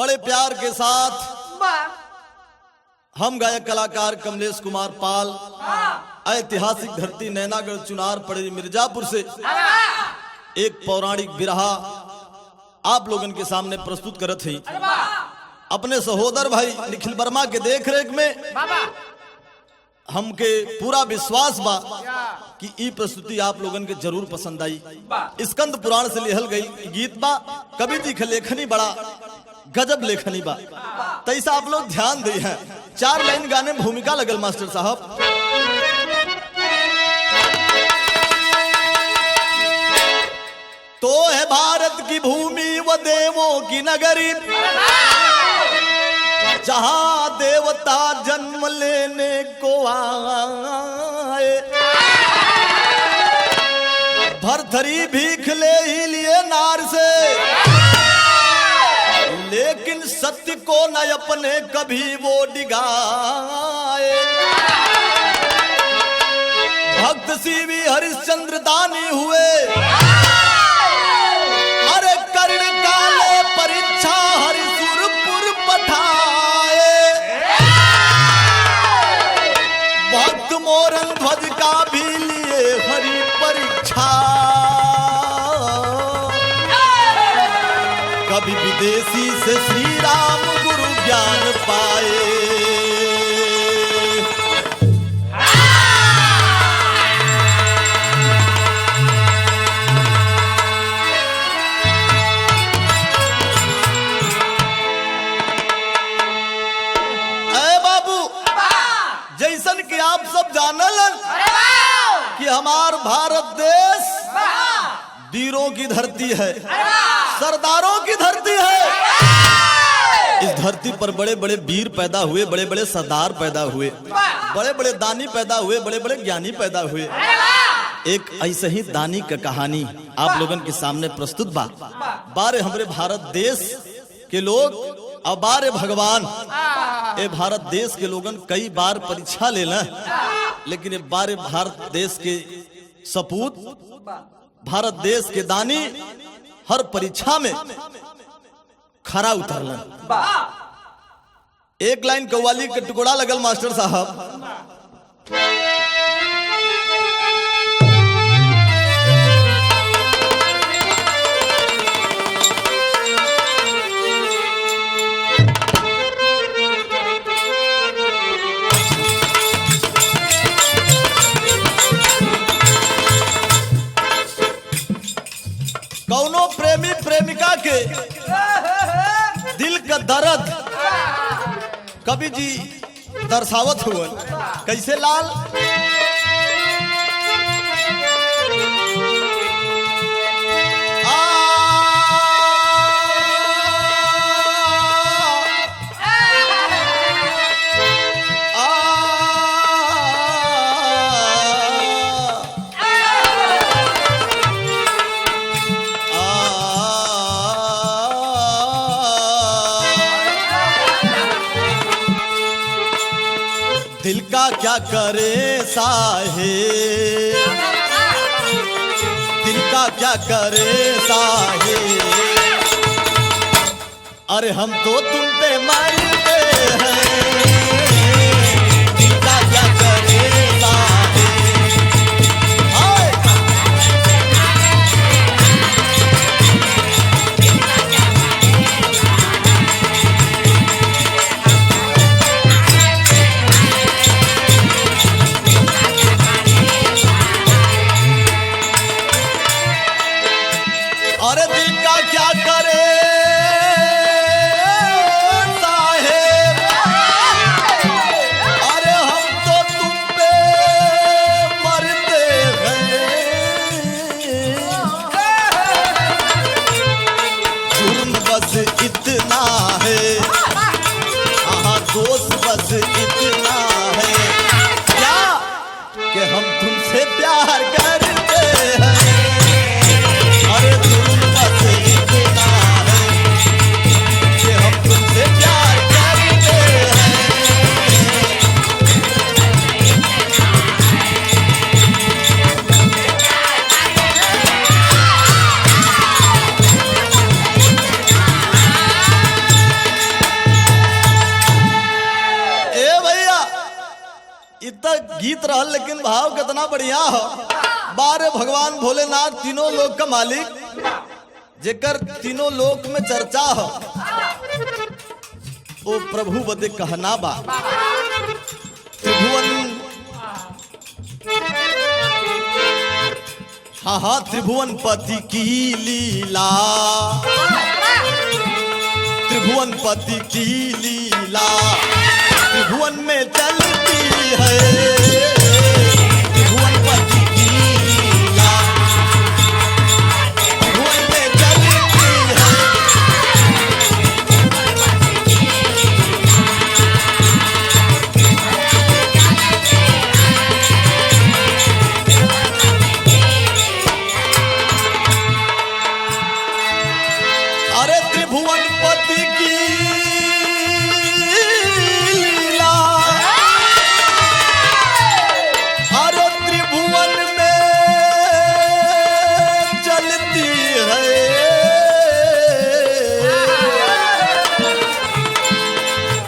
बड़े प्यार के साथ हम गायक कलाकार कमलेश कुमार पाल ऐतिहासिक धरती नैनागढ़ चुनार पड़े मिर्जापुर से एक पौराणिक बिरहा आप लोगन के सामने प्रस्तुत करत हैं। अपने सहोदर भाई निखिल वर्मा के देख रेख में हमके पूरा विश्वास बा कि ई प्रस्तुति आप लोगन के जरूर पसंद आई। स्कंद पुराण से लिहल गई गीत बा। कवि जी के लेखनी बड़ा गजब लेखनी बा, तैसा आप लोग ध्यान दी हैं। 4 लाइन गाने में भूमिका लगल मास्टर साहब। तो है भारत की भूमि व देवों की नगरी, जहां देवता जन्म लेने को आए। भरथरी भीख ले ही लिए नार से, लेकिन सत्य को न अपने कभी वो डिगाए। भक्त सीवी हरिश्चंद्र दानी हुए, अरे कर्ण काले परीक्षा हरिशुरपुर पठाए। भक्त मोरन ध्वज का भी लिए हरि परीक्षा, कभी विदेशी से श्री राम गुरु ज्ञान पाए। ऐ बाबू, जैसन कि आप सब जानलन कि हमार भारत देश वीरों की धरती है, सरदारों की धरती है। इस धरती पर बड़े बड़े वीर पैदा हुए, बड़े बड़े सरदार पैदा हुए, बड़े बड़े दानी पैदा हुए, बड़े बड़े ज्ञानी पैदा हुए। एक ऐसे ही दानी का कहानी आप लोगन के सामने प्रस्तुत बा। बारे हमारे भारत देश के लोग और बारे भगवान ए भारत देश के लोगन कई बार परीक्षा लेना, लेकिन ये बारे भारत देश के सपूत, भारत देश के दानी हर परीक्षा में खरा उतरलन। एक लाइन कव्वाली के टुकड़ा लगल मास्टर साहब। कौनो प्रेमी प्रेमिका के दिल का दर्द कवि जी दर्शावत हुए। कैसे लाल? दिल का क्या करे साहे, दिल का क्या करे साहे, अरे हम तो तुम पे मरते हैं। दिल का क्या करे साहे, अरे दिल का क्या करे साहेब, अरे हम तो तुम पे मरते हैं। जुर्म बस इतना है, हाँ दोस्त बस इतना है, क्या कि हम तुमसे प्यार करते हैं। अरे जुर्म बस इतना है कि हम तुमसे प्यार करते हैं। इतना गीत रहल लेकिन भाव कितना बढ़िया हो। बारे भगवान भोलेनाथ तीनों लोक का मालिक, जेकर तीनों लोक में चर्चा हो, ओ प्रभु बदे कहना बा। त्रिभुवन, हाँ हाँ, त्रिभुवन पति की लीला, त्रिभुवन पति की लीला त्रिभुवन में चलती है, त्रिभुवन पति की लीला त्रिभुवन में चलती है। अरे त्रिभुवन पति की लीला, अरे त्रिभुवन में चलती है।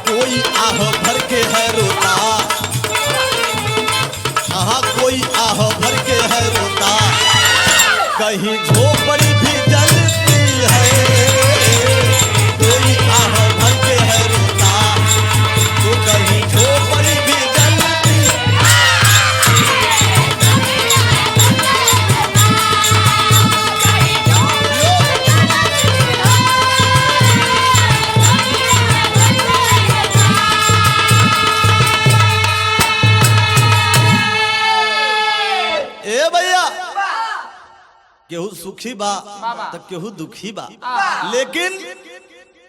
कोई आह भर के है रोता, हाँ कोई आह भर के है रोता, कहीं झोपड़ी भी जलती है। कोई आह भर के है रोता, तो कहीं झोपड़ी भी जलती। ए भैया, केहू सुखी बा तो केहू दुखी बा, लेकिन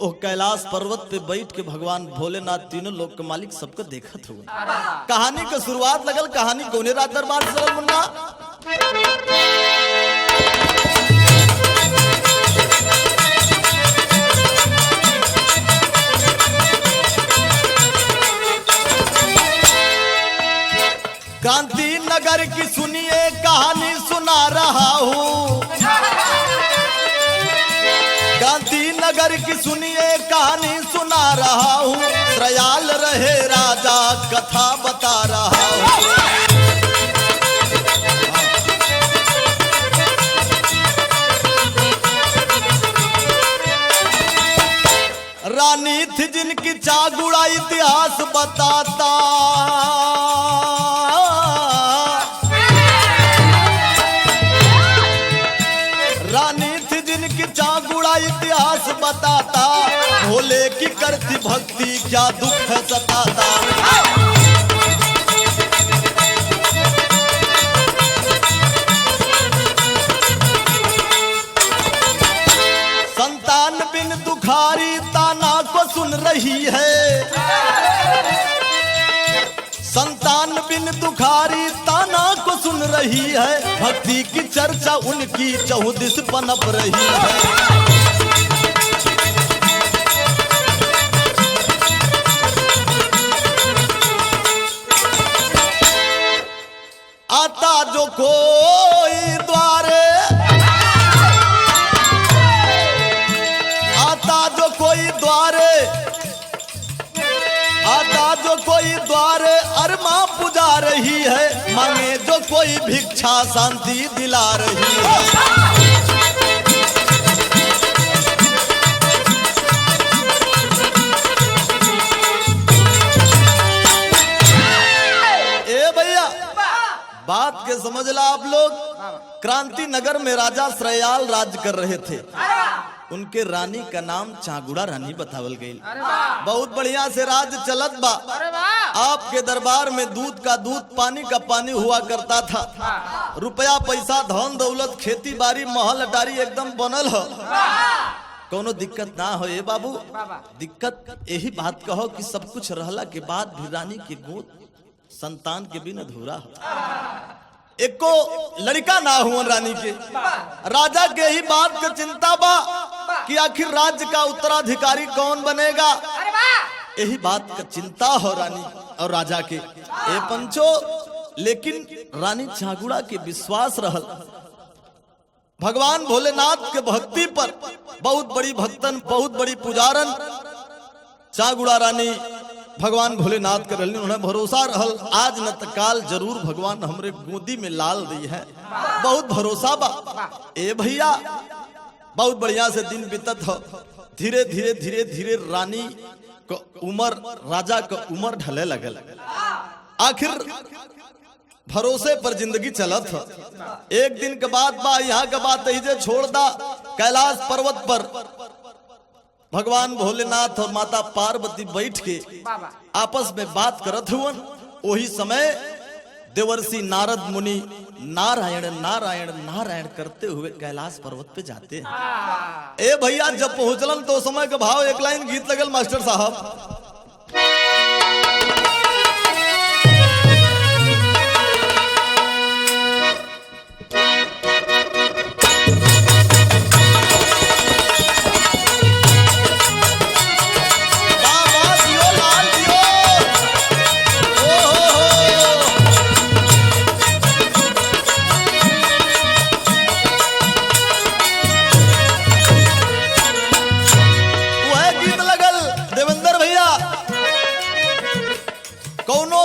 ओ कैलाश पर्वत पे बैठ के भगवान भोलेनाथ तीनों लोक के मालिक सबको देखत हुआ। कहानी के शुरुआत लगल, कहानी कौने राज दरबार से चलल मुन्ना। कांति नगर की सुनिए कहानी सुना रहा हूँ, कांति नगर की सुनिए कहानी सुना रहा हूँ, त्रयाल रहे राजा कथा बता रहा हूँ। रानी थी जिनकी चागुड़ा इतिहास बताता, रानी थी जिनकी चागुड़ा इतिहास बताता, भोले की करती भक्ति क्या दुख है सताता। संतान बिन दुखारी ताना को सुन रही है, संतान बिन दुखारी ताना को सुन रही है, भक्ति की चर्चा उनकी चहुदिस पनप रही है। आता जो कोई द्वारे, आता जो कोई द्वारे, आता जो कोई द्वारे अरमा पुजा रही है, मांगे जो कोई भिक्षा शांति दिला रही है। ए भैया, बात के समझ ला आप लोग। क्रांति नगर में राजा श्रयाल राज कर रहे थे, उनके रानी का नाम चागुड़ा रानी बतावल गई। बहुत बढ़िया से राज चलत बा। आपके दरबार में दूध का दूध पानी का पानी हुआ करता था, रुपया पैसा धन दौलत खेती बाड़ी महल अटारी एकदम बनल हो, कोनो दिक्कत ना हो। ए बाबू, दिक्कत यही बात कहो कि सब कुछ रहला के बाद भी रानी की गोद संतान के बिन अधूरा हो, एको लड़का ना हुआ रानी के। राजा के ही बात की चिंता बा कि आखिर राज्य का उत्तराधिकारी कौन बनेगा, यही बात का चिंता हो रानी और राजा के। ए पंचो, लेकिन रानी चागुड़ा के विश्वास रहल भगवान भोलेनाथ के भक्ति पर, बहुत बड़ी भक्तन, बहुत बड़ी पुजारन चागुड़ा रानी भगवान भोलेनाथ कर उन्हें भरोसा रहल आज न त काल जरूर भगवान हमरे गोदी में लाल दी है। बहुत भरोसा बा। ए भैया बहुत बढ़िया से दिन बीतत हो। धीरे धीरे धीरे धीरे रानी का उम्र राजा का उम्र ढले लगल। आखिर भरोसे पर जिंदगी चलत हो। एक दिन के बाद बा यहाँ के बात जे छोड़ दा कैलाश पर्वत पर भगवान भोलेनाथ और माता पार्वती बैठ के आपस में बात करत हुए। वही समय देवर्षि नारद मुनि नारायण नारायण नारायण करते हुए कैलाश पर्वत पे जाते हैं। ए भैया जब पहुंचलन तो समय के भाव एक लाइन गीत लगल मास्टर साहब।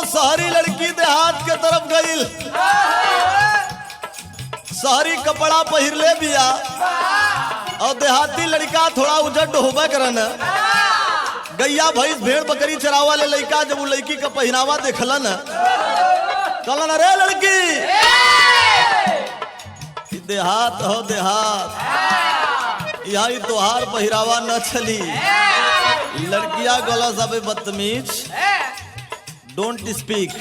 शहरी लड़की देहात के तरफ गई, शहरी कपड़ा पहिरले बिया और देहाती लड़का थोड़ा उजट होबे करन। गैया भैंस भेड़ बकरी चरावा ले लड़का जब वो लड़की का पहनावा देखलन कहलन अरे लड़की देहात हो देहात, यहाँ तोहार पहिरावा न चली। लड़किया गला सब बदतमीज डोंट स्पीक।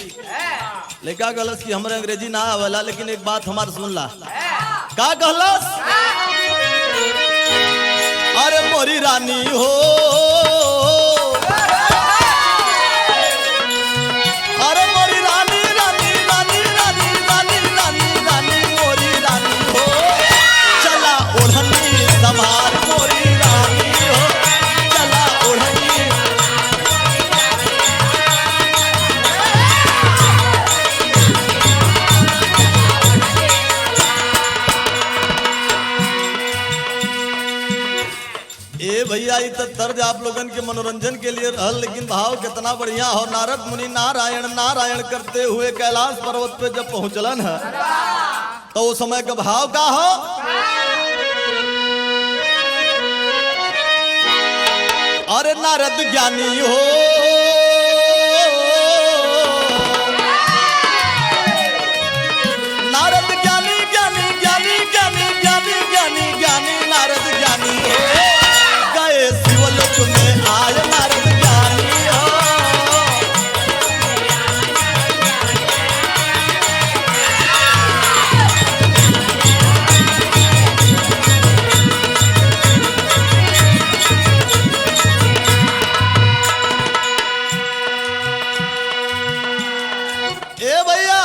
लेका गलस की हमरे अंग्रेजी ना आवेला, लेकिन एक बात हमार सुन ला। का कहलस? अरे मोरी रानी हो, अरे मोरी रानी रानी रानी रानी रानी रानी रानी मोरी रानी हो, चला ओढ़नी संभार मोरी रानी हो, चला ओढ़नी। भैया ये तर्ज आप लोगन के मनोरंजन के लिए रहल, लेकिन भाव कितना बढ़िया हो। नारद मुनि नारायण नारायण करते हुए कैलाश पर्वत पे जब पहुंचलन है तो उस समय का भाव का हो। अरे नारद ज्ञानी हो, नारद ज्ञानी ज्ञानी ज्ञानी ज्ञानी ज्ञानी ज्ञानी ज्ञानी नारद ज्ञानी हो, शिवलोक में आय नारद ज्ञानी हो। ए भैया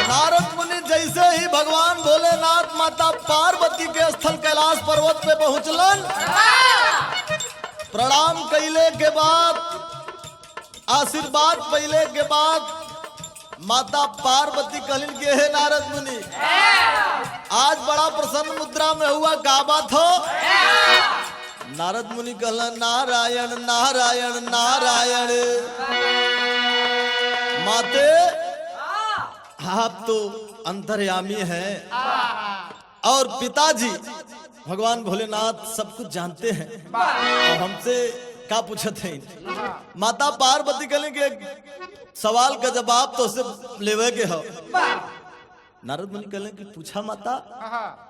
नारद मुनि जैसे ही भगवान भोलेनाथ माता पार्वती के स्थल कैलाश पर्वत पे पहुंचलन, प्रणाम कैले के बाद आशीर्वाद पहले के बाद माता पार्वती कहलिन के हे नारद मुनि आज बड़ा प्रसन्न मुद्रा में हुआ, का बात हो? नारद मुनि कहलन नारायण नारायण नारायण। माते आप तो अंतर्यामी हैं और पिताजी भगवान भोलेनाथ सब कुछ जानते हैं और हमसे क्या पूछते हैं। माता पार्वती कहले कि सवाल का जवाब तो से लेवे के हो। नारद मुनि कहले कि पूछा माता।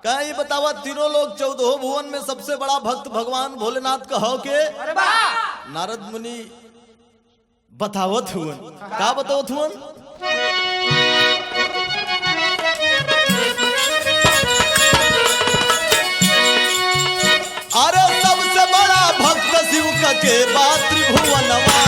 क्या ये बतावा तीनों लोग 14 भुवन में सबसे बड़ा भक्त भगवान भोलेनाथ का हो के? नारद मुनि बतावत हुवन। क्या बतावत हुवन? अरे सबसे बड़ा भक्त शिव के बाद त्रिभुवनवा,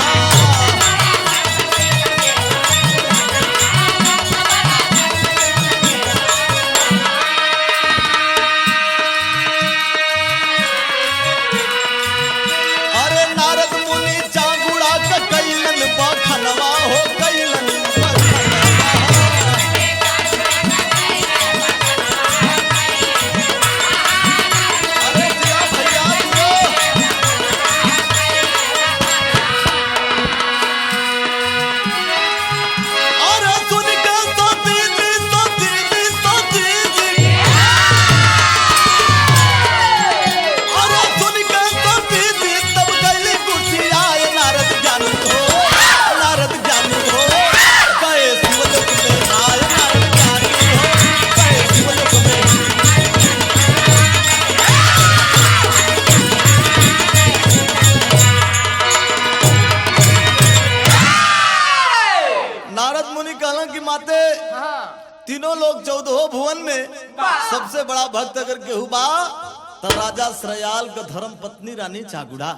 अरे नारद मुनि चांगुड़ा का कैलन बखनवा हो, कैलन नारद मुनि कहला कि माते तीनों लोग 14 भुवन में सबसे बड़ा भक्त अगर केहू बा तो राजा श्रयाल का धर्म पत्नी रानी चागुड़ा।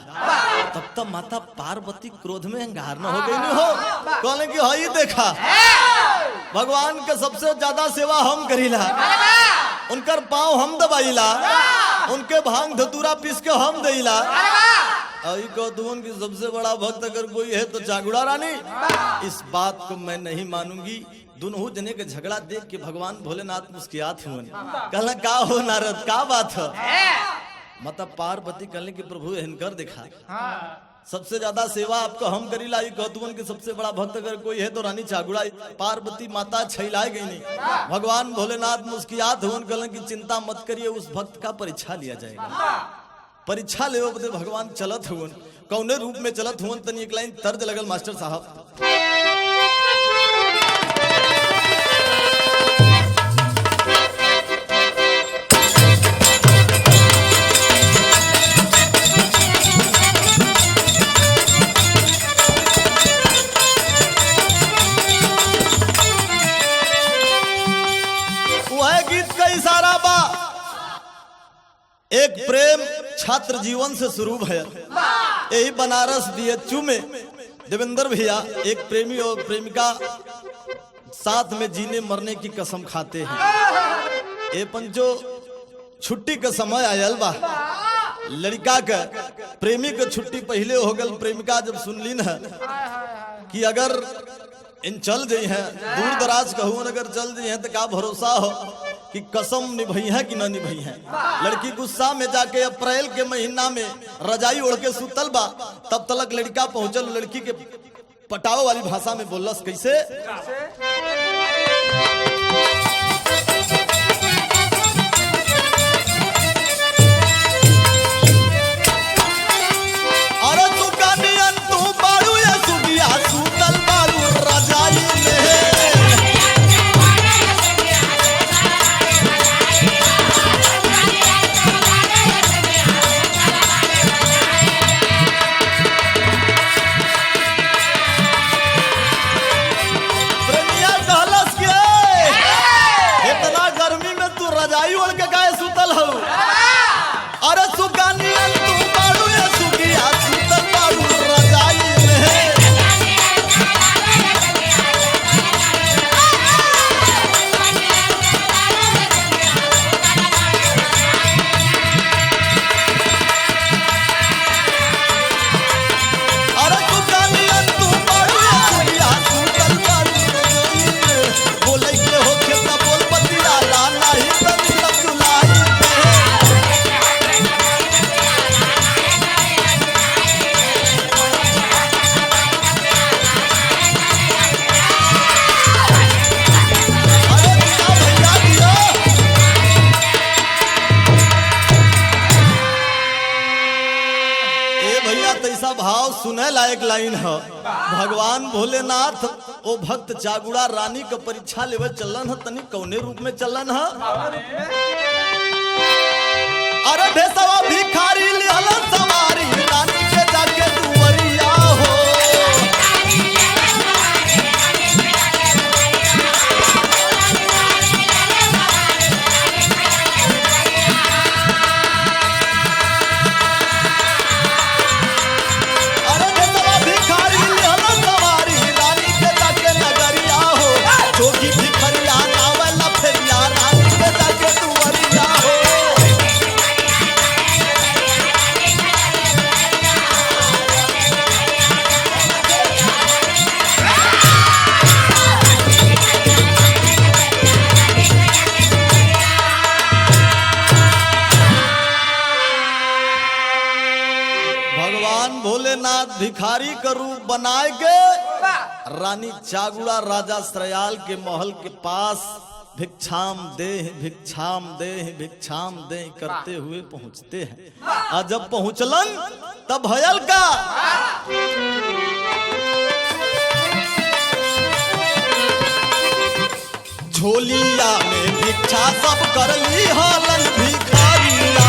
तब तक माता पार्वती क्रोध में अंगार न हो गई नहीं हो, कहले कि हई देखा भगवान के सबसे ज्यादा सेवा हम करीला, उनकर पाँव हम दबाइला, उनके भांग धतूरा पीस के हम देला। आई कौतुन की सबसे बड़ा भक्त अगर कोई है तो चागुड़ा रानी। इस बात को मैं नहीं मानूंगी। दोनों जने के झगड़ा देख के भगवान भोलेनाथ मुस्कियात हुए, कहला का हो नारद का बात है। माता पार्वती कहले कि प्रभु हिनकर दिखा सबसे ज्यादा सेवा आपको हम करी लाई कौतुन के सबसे बड़ा भक्त अगर कोई है तो रानी चागुड़ा। पार्वती माता छैलाए गई नहीं। भगवान भोलेनाथ मुस्कियात हुए, कहले कि चिंता मत करिए, उस भक्त का परीक्षा लिया जाएगा। परीक्षा ले बदे भगवान चलत हुए, कौने रूप में चलत हुए तनी एक लाइन तर्ज लगल मास्टर साहब। एक प्रेम छात्र जीवन से शुरू भया। यही बनारस बीएचयू में देवेंद्र भैया एक प्रेमी और प्रेमिका साथ में जीने मरने की कसम खाते हैं। ये पंचो छुट्टी का समय आयल बा, लड़का का प्रेमी का छुट्टी पहले हो गल। प्रेमिका जब सुन ली न कि अगर इन चल गई हैं दूर दराज कहूँ, अगर चल गई हैं तो क्या भरोसा हो कि कसम निभाई है कि न निभाई है। लड़की गुस्सा में जाके अप्रैल के महीना में रजाई ओढ़ के सुतल बा, तब तलक लड़का पहुंचल। लड़की के पटाओ वाली भाषा में बोलस कैसे, अरे तू का नियन तू बारू या सुबिया सुतल बारू रजाई में। रजाई ओढ़ के गाय सुतल हो, अरे सुगानिया तू बारू या सुगिया सुतल बारू रजाई में। अरे सुगानिया तू बारू या सुगिया सुतल बारू रजाई में। बोले के हो खेता बोल बतिया लाला ही भाव सुने लायक लाइन है। भगवान भोलेनाथ ओ भक्त चागुड़ा रानी का परीक्षा लेवे चलन है, तनी कौने रूप में चलन है। अरे भेसवा भिखारी लिहलन सवारी रानी के जाके दुवरिया हो। भोलेनाथ भिखारी का रूप बनाए के रानी चागुड़ा राजा श्रयाल के महल के पास भिक्षाम दे भिक्षाम दे करते हुए पहुंचते हैं। और जब पहुंचलन तब भयल का झोलिया में भिक्षा सब कर ली हालन भिखारिया।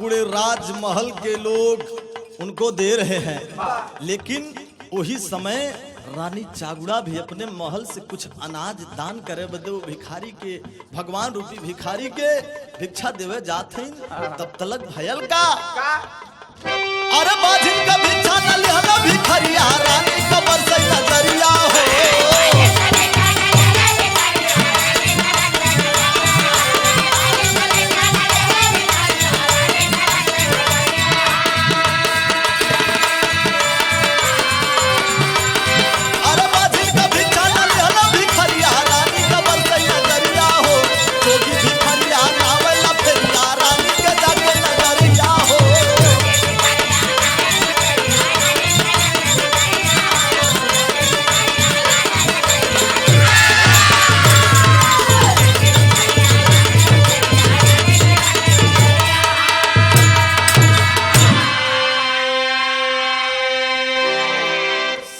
पूरे राजमहल के लोग उनको दे रहे हैं, लेकिन वही समय रानी चागुड़ा भी अपने महल से कुछ अनाज दान करे बदे वो भिखारी के, भगवान रूपी भिखारी के भिक्षा देवे जाते। तब तलक भयल का अरे बाजिन का भिक्षा न लिया भिखारिया, रानी का बरसई नजरिया हो।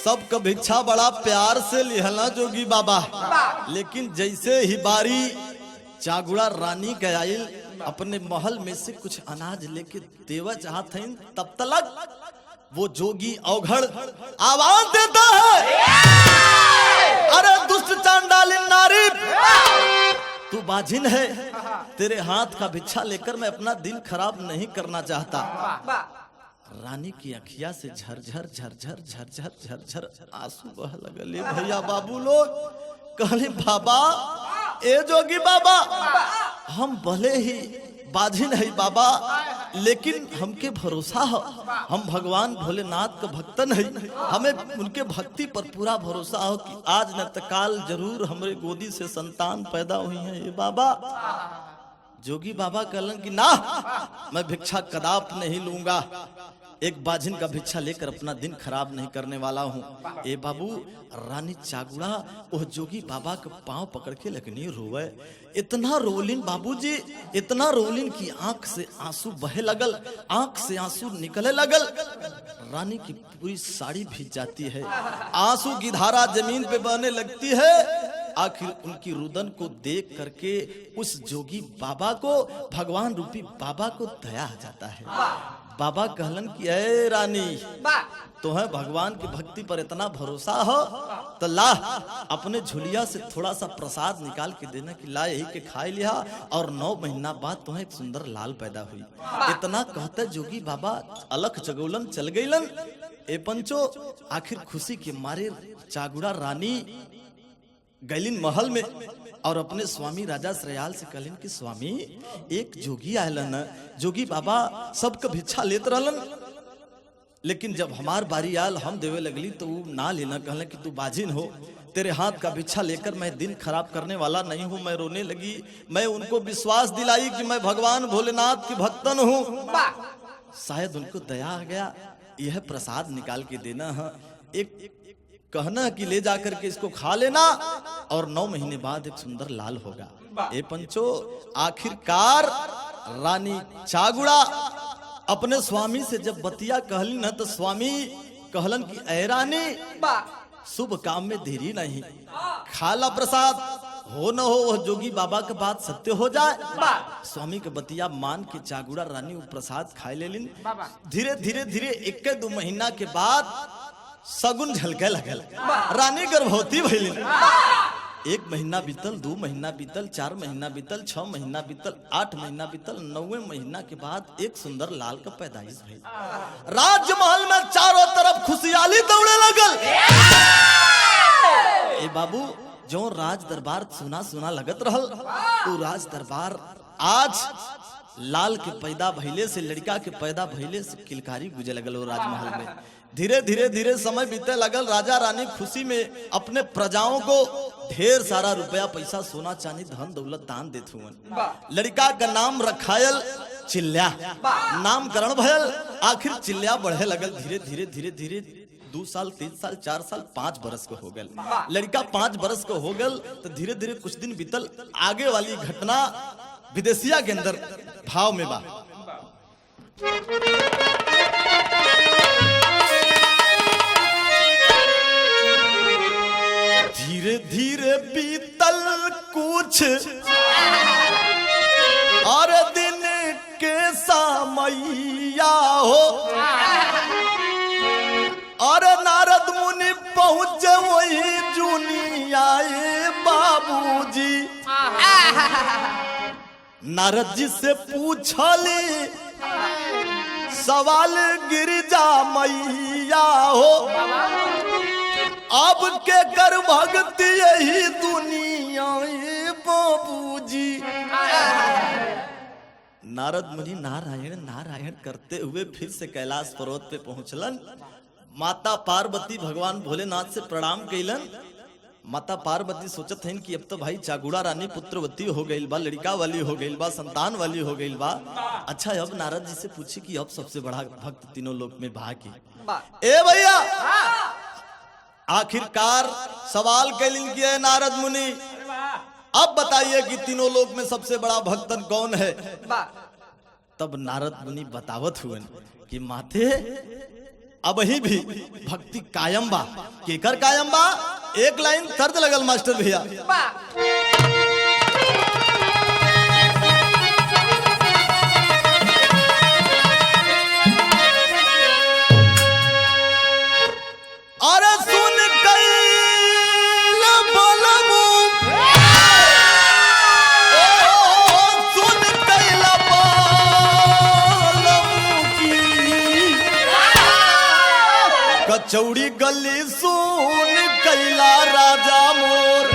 सबका भिक्षा बड़ा प्यार से लिहला जोगी बाबा, लेकिन जैसे ही बारी चागुड़ा रानी के आइल अपने महल में से कुछ अनाज लेके देवा चाहते हैं, तब तलक वो जोगी अवघड़ आवाज देता है, अरे दुष्ट चांडाली नारी, तू बाजिन है, तेरे हाथ का भिक्षा लेकर मैं अपना दिन खराब नहीं करना चाहता। रानी की अखिया से झरझर झरझर झरझर झरझर आंसू बह लगले। भैया बाबू लोग कहले बाबा, ए जोगी बाबा, हम भले ही बाजिन है बाबा, लेकिन हमके भरोसा हो, हम भगवान भोलेनाथ के भक्तन है, हमें उनके भक्ति पर पूरा भरोसा हो कि आज न तो काल जरूर हमारे गोदी से संतान पैदा हुई है। ये बाबा जोगी बाबा कहलन कि ना, मैं भिक्षा कदाप नहीं लूंगा, एक बाजिन का भिक्षा लेकर अपना दिन खराब नहीं करने वाला हूँ। ए बाबू, रानी चागुड़ा वो जोगी बाबा के पांव पकड़ के लगनी रोवे, इतना रोलिन बाबूजी, इतना रोलिन की आंख से आंसू बहे लगल, आंख से आंसू निकले लगल। रानी की पूरी साड़ी भीग जाती है, आंसू की धारा जमीन पे बहने लगती है। आखिर उनकी रुदन को देख करके उस जोगी बाबा को, भगवान रूपी बाबा को दया आ जाता है। बाबा कहलन कि ऐ रानी, तुम्हें भगवान की भक्ति पर इतना भरोसा हो तो ला, अपने झुलिया से थोड़ा सा प्रसाद निकाल के देना कि ला यही के खाई लिया, और 9 महीना बाद तुम्हें एक सुंदर लाल पैदा हुई। इतना कहते जोगी बाबा अलख जगौलन चल गईलन। ए पंचो, आखिर खुशी के मारे चागुड़ा रानी गैलिन महल में और अपने स्वामी राजा श्रेयाल से कहलिन कि स्वामी, एक जोगी आयलन, जोगी बाबा सबके भिक्षा लेत रहलन, लेकिन जब हमार बारी आयल हम देवे लगली तो वो ना लेना, कहले कि तू बाजिन हो, तेरे हाथ का भिक्षा लेकर मैं दिन खराब करने वाला नहीं हूँ। मैं रोने लगी, मैं उनको विश्वास दिलाई कि मैं भगवान भोलेनाथ की भक्तन हूँ। शायद उनको दया आ गया, यह प्रसाद निकाल के देना है, एक कहना कि ले जाकर के इसको खा लेना और 9 महीने बाद एक सुंदर लाल होगा। ए पंचो, आखिरकार रानी चागुड़ा अपने स्वामी से जब बतिया कहली न तो स्वामी कहलन कि ऐ रानी, शुभ काम में देरी नहीं, खाला प्रसाद, हो न हो वह जोगी बाबा के बात सत्य हो जाए। स्वामी के बतिया मान के चागुड़ा रानी वो प्रसाद खाए ले लिन। धीरे धीरे धीरे 1-2 महीना के बाद सगुन झलके लगल, रानी गर्भवती भइलिन। 1 महीना बीतल, 2 महीना बीतल, 4 महीना बीतल, 6 महीना बीतल, 8 महीना बीतल, 9वें महीना के बाद एक सुंदर लाल का पैदाइश भइल। राजमहल में चारों तरफ खुशहाली दौड़े लगल। ए बाबू, जो राज दरबार सुना सुना लगत रहल, वो राज दरबार आज लाल के पैदा भइले से, लड़का के पैदा भइले से किलकारी गुजे लगल वो राजमहल में। धीरे धीरे धीरे समय बीते लगल। राजा रानी खुशी में अपने प्रजाओं को ढेर सारा रुपया पैसा सोना चांदी धन दौलत दान देते हुए। लड़का का नाम रखायल चिल्ल्या, नामकरण भयल। आखिर चिल्ल्या बढ़े लगल। धीरे धीरे धीरे धीरे 2 साल 3 साल 4 साल 5 बरस को हो गल। लड़का 5 बरस को हो गल तो धीरे धीरे कुछ दिन बीतल। आगे वाली घटना विदेशिया के अंदर भाव में बा। धीरे धीरे बीतल कुछ और दिन के समय नारद जी से पूछली सवाल गिरजा मैया हो, अब के कर भक्ति यही दुनिया बाबूजी। नारद मुनि नारायण नारायण करते हुए फिर से कैलाश पर्वत पे पहुंचलन। माता पार्वती भगवान भोलेनाथ से प्रणाम कैलन। माता पार्वती सोचत हैं कि अब तो भाई चागुड़ा रानी पुत्रवती हो गई बा, लड़का वाली हो गई बा, संतान वाली हो गई बा। अच्छा अब नारद जी से पूछी कि अब सबसे बड़ा भक्त तीनों लोक में भा की। ए भैया आखिरकार सवाल कैलिन किया है नारद मुनि, अब बताइए कि तीनों लोक में सबसे बड़ा भक्तन कौन है। तब नारद मुनि बतावत हुए कि माथे अब ही भी भक्ति कायम बा। केकर कायम बा? एक लाइन तर्ज लगल मास्टर भैया। अरे सुन कैल बलमु, सुन कैल बलमु की कचौड़ी गली सुन कैला राजा मोर।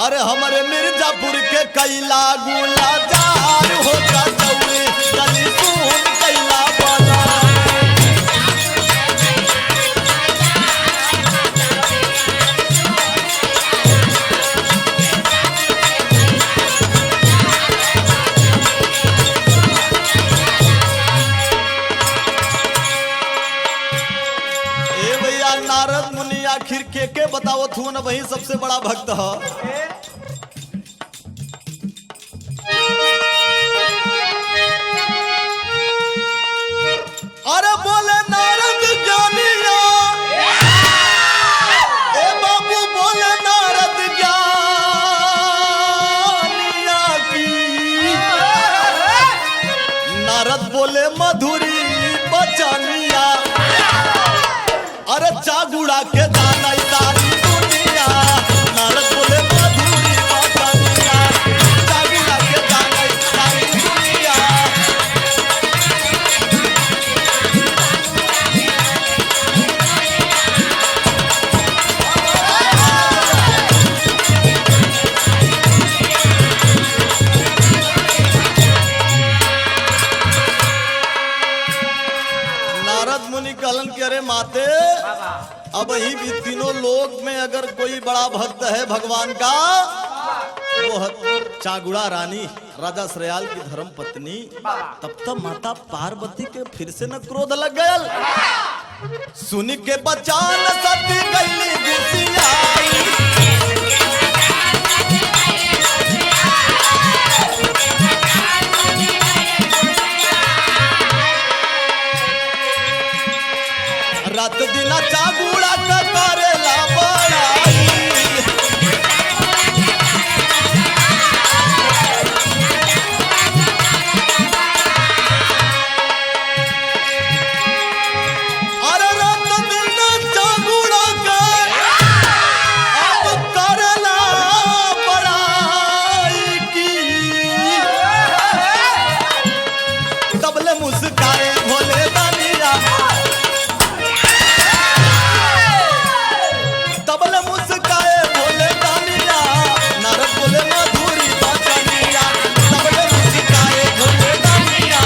अरे हमारे मिर्जापुर के कैला गुला जार हो कचौड़ी गली सुन कैला बना। नारद मुनि आखिर के बतावत हुआ ना वही सबसे बड़ा भक्त है। अरे बोले नारद ज्ञानिया, ए बाबू बोले नारद ज्ञानिया की। नारद बोले मधुरी बचनिया, अरे चागुड़ा के दाना सारी दुनिया। नारद बोले मधुरी बचनिया, चागुड़ा के दाना सारी दुनिया। नारद मुनि कहलन कि अरे माते अब ही भी तीनों लोक में अगर कोई बड़ा भक्त है भगवान का वो है चागुड़ा रानी, राजा श्रेयाल की धर्म पत्नी। तब तक माता पार्वती के फिर से न क्रोध लग गयल। सुन के बचान सती गली गुसियाई, रात दिन चागुड़ा का करेला बड़ाई। अरे रात दिन चागुड़ा का अब करेला बड़ाई की। तबले मुस्काए भोले दानिया, तबले मुस्काए भोले दानिया। नारद बोले मधुरी बचनिया, तबले मुस्काए भोले दानिया।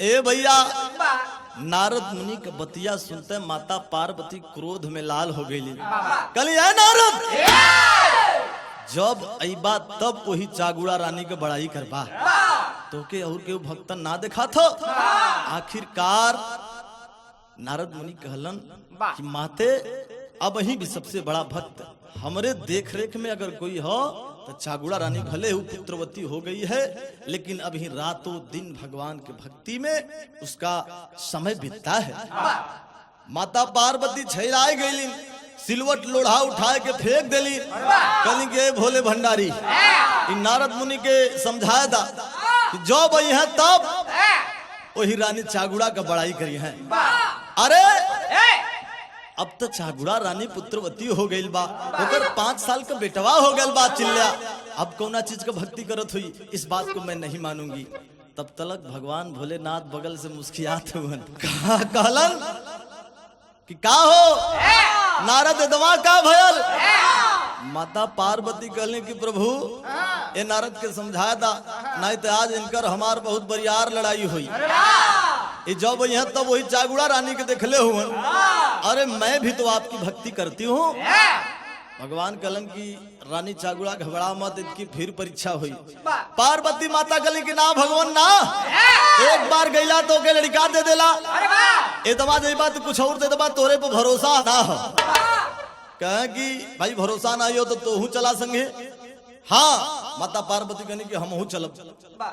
ए भैया नारद मुनि के बतिया सुनते माता पार्वती क्रोध में लाल हो गई। कली है नारद जब अइबा तब वही चागुड़ा रानी के बड़ाई करबा तो के और के भक्तन ना देखा था। आखिरकार नारद मुनि कहलन कि माते अब ही भी सबसे बड़ा भक्त हमरे देख रेख में अगर कोई हो तो चागुड़ा रानी भले ही पुत्रवती हो गई है, लेकिन अभी रातों दिन भगवान के भक्ति में उसका समय बीतता है। माता पार्वती छैराए गई, सिलवट लोढ़ा उठा के फेंक देली। कहली के भोले भंडारी इन नारद मुनि के समझाया था कि जो भाई है तब वही रानी चागुड़ा का बड़ाई करी है। अरे अब तो चागुड़ा रानी पुत्रवती हो गई बा, ओकर 5 साल का बेटवा हो गया बा चिल्ला। अब कौना चीज का भक्ति करत हुई, इस बात को मैं नहीं मानूंगी। तब तलक भगवान भोलेनाथ बगल से मुस्कियात हुए, कहलन कि का हो नारद दवा का भयल। माता पार्वती कहले कि प्रभु ये नारद के समझाया था, नहीं तो आज इनकर हमार बहुत बरियार लड़ाई हुई। जब यहाँ तब वही चागुड़ा रानी के देखले हुए, अरे मैं भी तो आपकी भक्ति करती हूँ। भगवान कहलन की रानी चागुड़ा घबरा मत, इनकी फिर परीक्षा हुई। पार्वती माता कहली कि ना भगवान ना, एक बार गईला तो के लड़का दे देला, ए दबा दे बात कुछ और दे दबा, तोरे पे भरोसा ना हो। कह कि भाई भरोसा ना हो तो तू चला संगे। हाँ माता पार्वती कहनी कि हमहू चलब।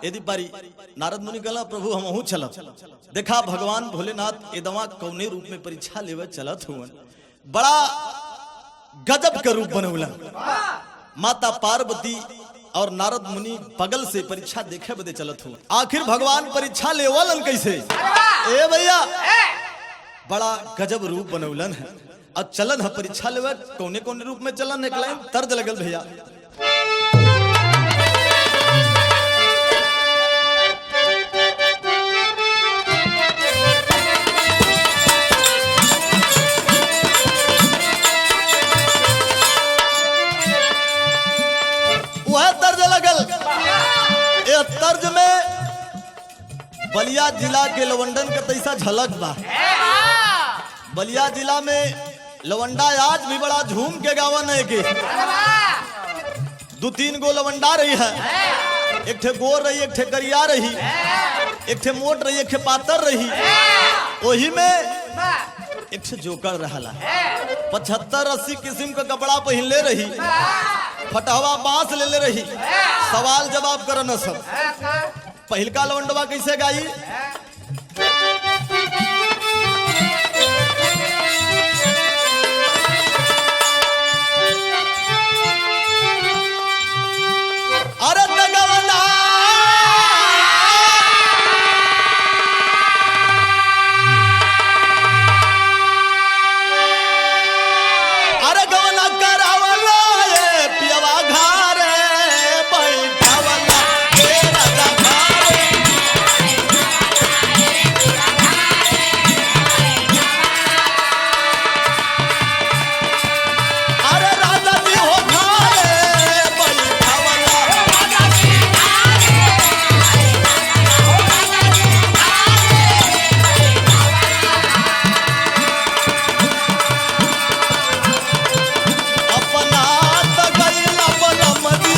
यदि पारी नारद मुनि कहला प्रभु हमहू चलब। देखा भगवान भोलेनाथ एदवा कौने रूप में परीक्षा लेवे चलत हुवन, बड़ा गजब का रूप बनौलन। माता पार्वती और नारद मुनि बगल से परीक्षा देखे बदे चलत हुवन। आखिर भगवान परीक्षा लेवलन कैसे, ए भैया बड़ा गजब रूप बनौलन है। अब चलन है परीक्षा लेवे, कौने कौने रूप में चलन एक लाइन तर्ज लगल भैया। वह तर्ज लगल, ये तर्ज में बलिया जिला के लवंडन का तैसा झलक बा। बलिया जिला में लवंडा आज भी बड़ा झूम के गावन है के 2-3 गो लवंडा रही है, एक ठे गोर रही, एक ठे करिया रही, एक ठे मोट रही, एक ठे पातर रही। वही में एक ठे जोकर रहला, 75-80 किस्म का कपड़ा पहनले रही, फटहवा बांस ले ले रही, सवाल जवाब करन सब। पहिलका लवंडवा कैसे गाई, अरे गवना अरे गवना करावला ये पियवा घारे बैठावला ये राजा घारे। अरे राजा जी हो घारे बैठावला, अपना तगैला बलमदी,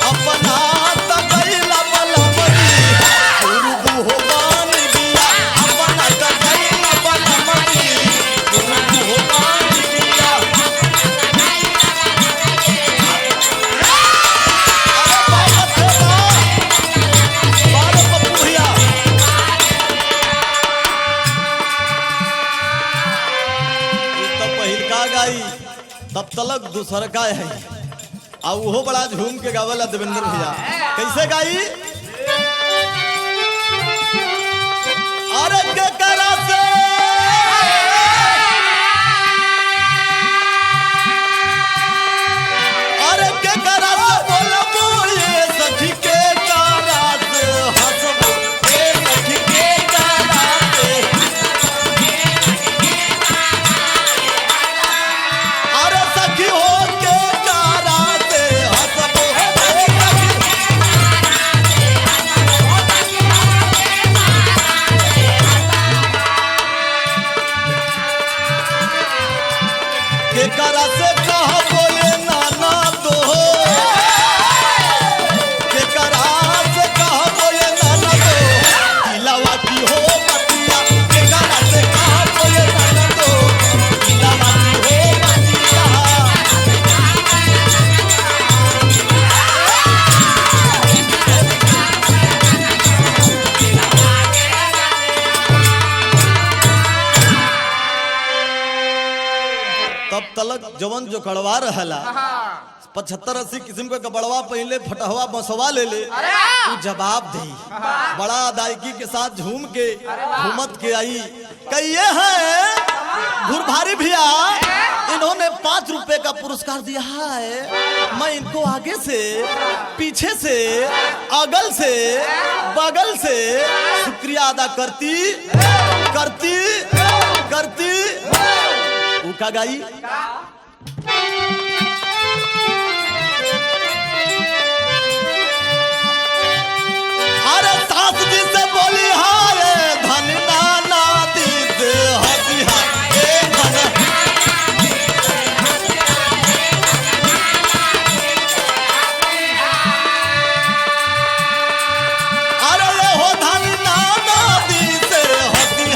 अपना तगैला बलमदी, गुरु हो मान दिया, अपना तगैला बलमदी, गुरु हो मान दिया। अरे बाबा थे बारे पप्पू भैया, ये तो पहिलका गाई, तब तलक दूसर का है, आ वो बड़ा झूम के गावला देवेंद्र भैया। कैसे गाई, अरे के करा से अरे के करा से बोलबो ये सखी के करा से हंसबो ये सखी के करा से। अरे सखी हो के करा से हंसबो ये सखी, के करा से कहा बोले नाना तो, के करा से कहा बोले नाना तो, दिलावा की हो बतिया, के करा से कहा बोले नाना तो, दिलावा की हो बतिया। तब तलक जवन जो कड़वा रहला 75-80 किस्म का कपड़वा पहले फटहवा बसवा ले तू जवाब दी बड़ा अदायगी के साथ झूम के घूमत के आई कहिए है घुरभारी भैया इन्होंने 5 रुपए का पुरस्कार दिया है। मैं इनको आगे से पीछे से अगल से बगल से शुक्रिया अदा करती करती करती उका गाई अरे सास जी से बोली हाय धन नाना दी से हसी अरे ये हो धन नाना दी से हसी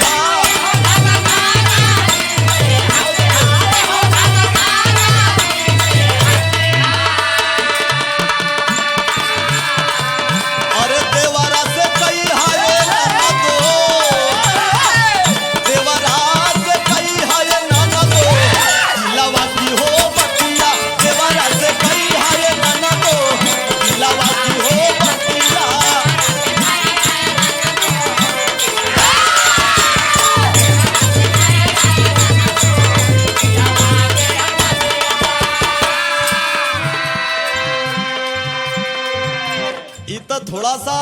थोड़ा सा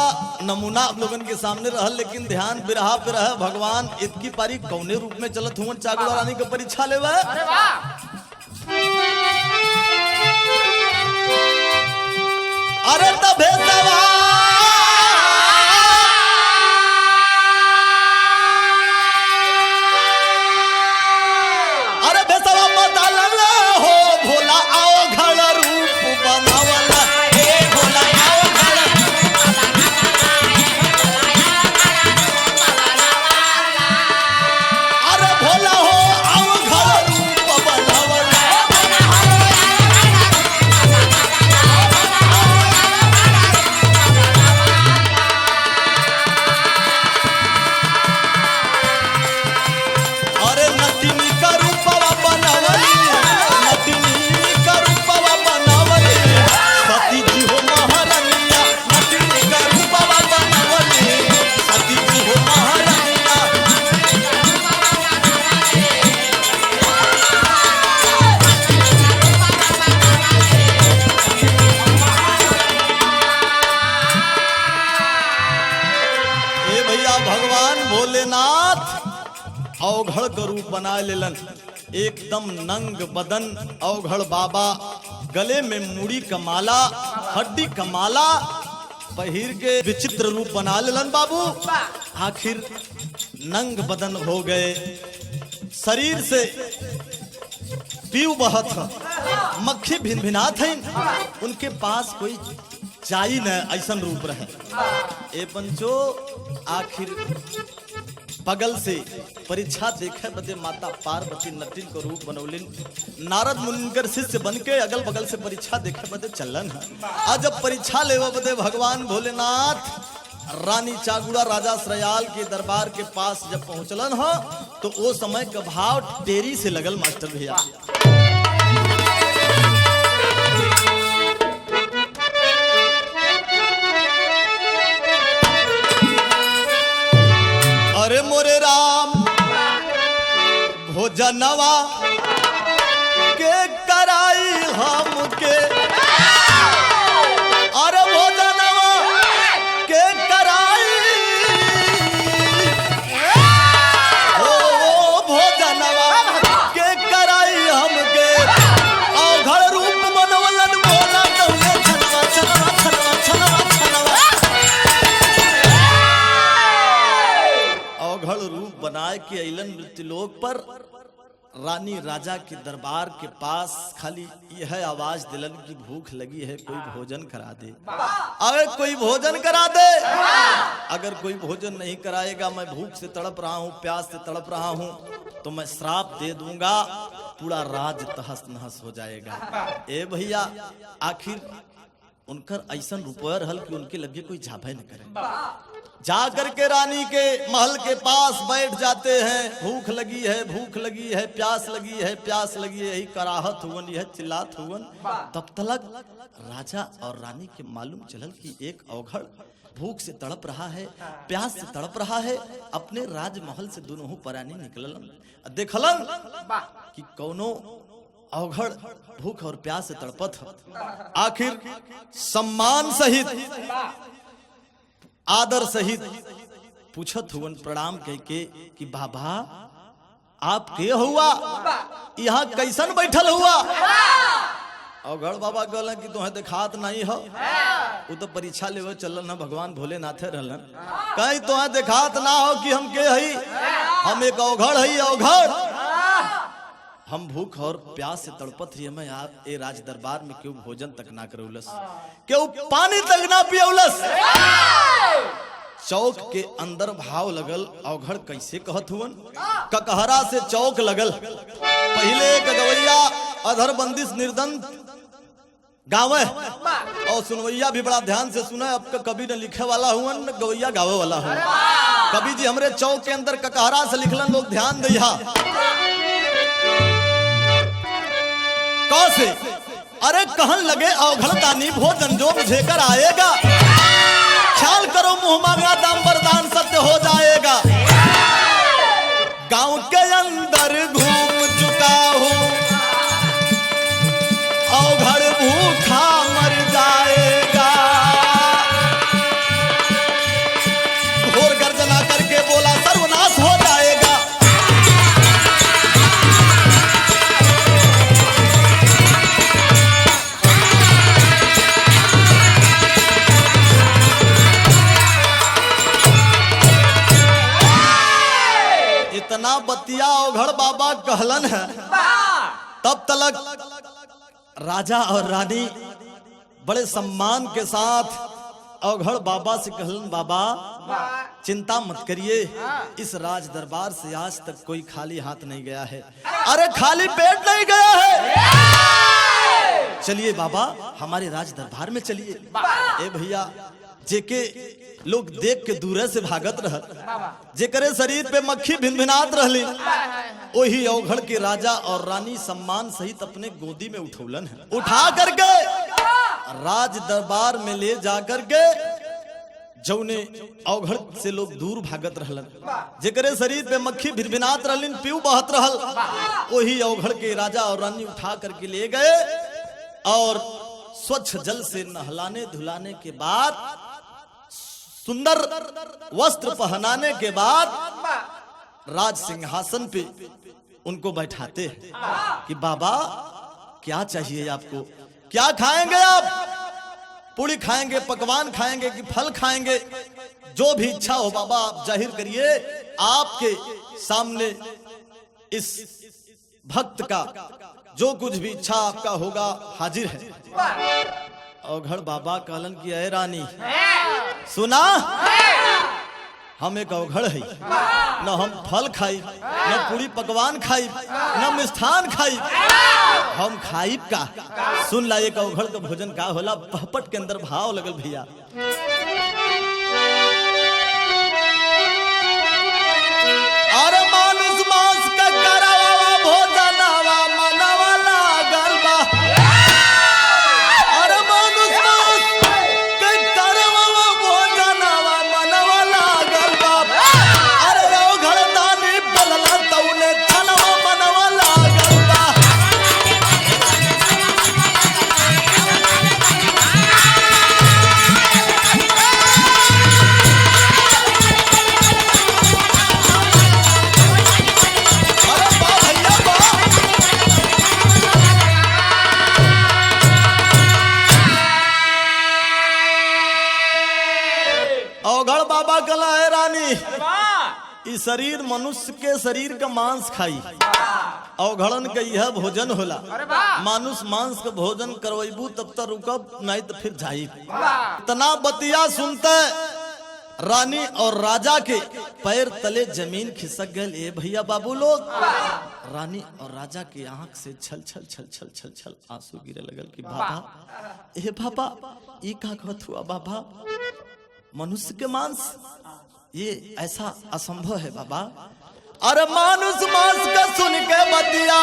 नमूना आप लोगन के सामने रहल लेकिन ध्यान बिरहा पे रह भगवान इतकी पारी कौने रूप में चलत हुआ चागुड़ा रानी के परीक्षा लेवा अरे तभे अरे भेसवा बदल हो भोला आओ घड़ रूप बनावला हे भोला अवघड़ का रूप बना लेलन एकदम नंग बदन अवघड़ बाबा गले में मूड़ी का माला हड्डी का माला पहिर के विचित्र रूप बना लेलन बाबू आखिर नंग बदन हो गए शरीर से पीऊ बहत मक्खी भिन भिनात है उनके पास कोई चाई न ऐसन रूप रहे ए पंचो आखिर बगल से परीक्षा देखे बदे माता पार्वती नटिन को रूप बनौलिन नारद मुनिकर शिष्य बन के अगल बगल से परीक्षा देखे बदे चलन है आज जब परीक्षा लेवा बदे भगवान भोलेनाथ रानी चागुड़ा राजा श्रयाल के दरबार के पास जब पहुंचलन हो तो वो समय का भाव टेरी से लगल मास्टर भैया अरे मोरे राम भोजनवा के कराई हमके अरे भोजनवा के कराई ओ भोजनवा के कराई हमके अवघड़ रूप मनवलन बोला कौने छनवा छनवा छनवा छनवा छनवा अवघड़ रूप बनाए के अइलन मृत्युलोक पर रानी राजा के दरबार के पास खाली यह आवाज दिलन की भूख लगी है कोई भोजन करा दे अगर कोई भोजन करा दे अगर कोई भोजन नहीं कराएगा मैं भूख से तड़प रहा हूँ प्यास से तड़प रहा हूँ तो मैं श्राप दे दूंगा पूरा राज तहस नहस हो जाएगा ए भैया आखिर उनकर ऐसा रुपया रहल कि उनके लगे कोई झाबे न करे जाकर के रानी के महल के पास बैठ जाते हैं। भूख लगी है, भूख लगी है, प्यास लगी है, प्यास लगी है, यही कराहत हुवन, यह चिल्लात हुवन। तब तक राजा और रानी के मालूम चलल कि एक अवघड़ भूख से तड़प रहा है, प्यास से तड़प रहा है। अपने राजमहल से दोनों परानी निकललन, देखलन कि कौनो अवघड़ भूख और प्यास से तड़पत है। आखिर सम्मान सहित, आदर सहित पूछत हुवन, प्रणाम कह के कि बाबा आप के हुआ, यहाँ कैसन बैठल हुआ। अवघड़ बाबा कहलन कि तुम्हें दिखात नहीं हो, वो तो परीक्षा लेवे चलन ना, भगवान भोलेनाथ रहलन। कहीं तुम्हें दिखात ना हो कि हम के हई, हम एक अवघड़ हई, अवघड़। हम भूख और प्यास से तड़पत ही, मैं आप ए राज दरबार में क्यों भोजन तक ना करौलस, क्यों पानी तक ना पियौलस। चौक के अंदर भाव लगल, अवघड़ कैसे कहत हुवन, ककहरा से चौक लगल। पहले एक गवैया अधर बंदिश निर्दंत गावे और सुनवैया भी बड़ा ध्यान से सुना। अब का कवि न लिखे वाला हुआ न गवैया गावे वाला हुआ। कवि जी हमरे चौक के अंदर ककहरा से लिखलन, लोग ध्यान दिया। कौसे अरे कहन लगे अवघड़ दानी भोजन जो मुझे कर आएगा, ख्याल करो मुंह मांगा दाम वरदान सत्य हो जाएगा। गांव के अंदर घूम चुका हूँ, अवघड़ भूखा मर जाएगा। घोर गर्जना करके बोला सर्वनाश हो जाएगा। इतना बतिया अवघड़ बाबा कहलन है। तब तलक राजा और रानी बड़े सम्मान के साथ अवघड़ बाबा से कहलन, बाबा चिंता मत करिए, इस राज दरबार से आज तक कोई खाली हाथ नहीं गया है। अरे खाली पेट नहीं गया है। चलिए बाबा हमारे राज दरबार में चलिए। ए भैया जेके लोग देख के दूर से भागत रह, जेकरे शरीर पे मक्खी भिनभिनात रहली, वही अवघड़ के राजा और रानी सम्मान सहित अपने गोदी में उठौलन है। उठा करके राज दरबार में ले जाकर के जौने अवघड़ से लोग दूर भागत रहलन, जेकरे शरीर पे मक्खी भिनभिनात रहलिन, पीऊ बहत रहल, वही अवघड़ के राजा और रानी उठा करके ले गए और स्वच्छ जल से नहलाने धुलाने के बाद, सुंदर वस्त्र पहनाने के बाद राज सिंहासन पे उनको बैठाते हैं कि बाबा क्या चाहिए आपको, क्या खाएंगे आप, पूरी खाएंगे, पकवान खाएंगे कि फल खाएंगे, जो भी इच्छा हो बाबा आप जाहिर करिए। आपके सामने इस भक्त का जो कुछ भी इच्छा आपका होगा हाजिर है। अवघड़ बाबा कहलन की अय रानी सुना, हम एक अवघड़ है, न हम फल खाई, न पूरी पकवान खाई, न मिष्ठान खाई, हम खाइब का। सुन ला एक अवघड़ का भोजन का होला। पहपट के अंदर भाव लगल भैया, अरे मानुष मांस का करावा भोजनावा मनवा लागल बा। अरे मानुष मांस का करावा भोजनावा मनवा लागल बा। अरे अवघड़ दानी बोलला तौने छनवा मनवा लागल बा। अवघड़ बाबा कला है रानी, इस शरीर मनुष्य के शरीर का मांस खाई, अवघड़न का यह भोजन होला। मानुष मांस का भोजन करवैबू तब तक रुकब, नहीं तो फिर जाई। इतना बतिया सुनते रानी और राजा के पैर तले जमीन खिसक गए। ए भैया बाबू लोग, रानी और राजा की आंख से छल छल छल छल छल छल आंसू गिरे लगल कि बाबा, ए बाबा ई का कहत हुआ बाबा, मनुष्य के मांस, ये ऐसा असंभव है बाबा। अरे मानुष मांस का सुन के बतिया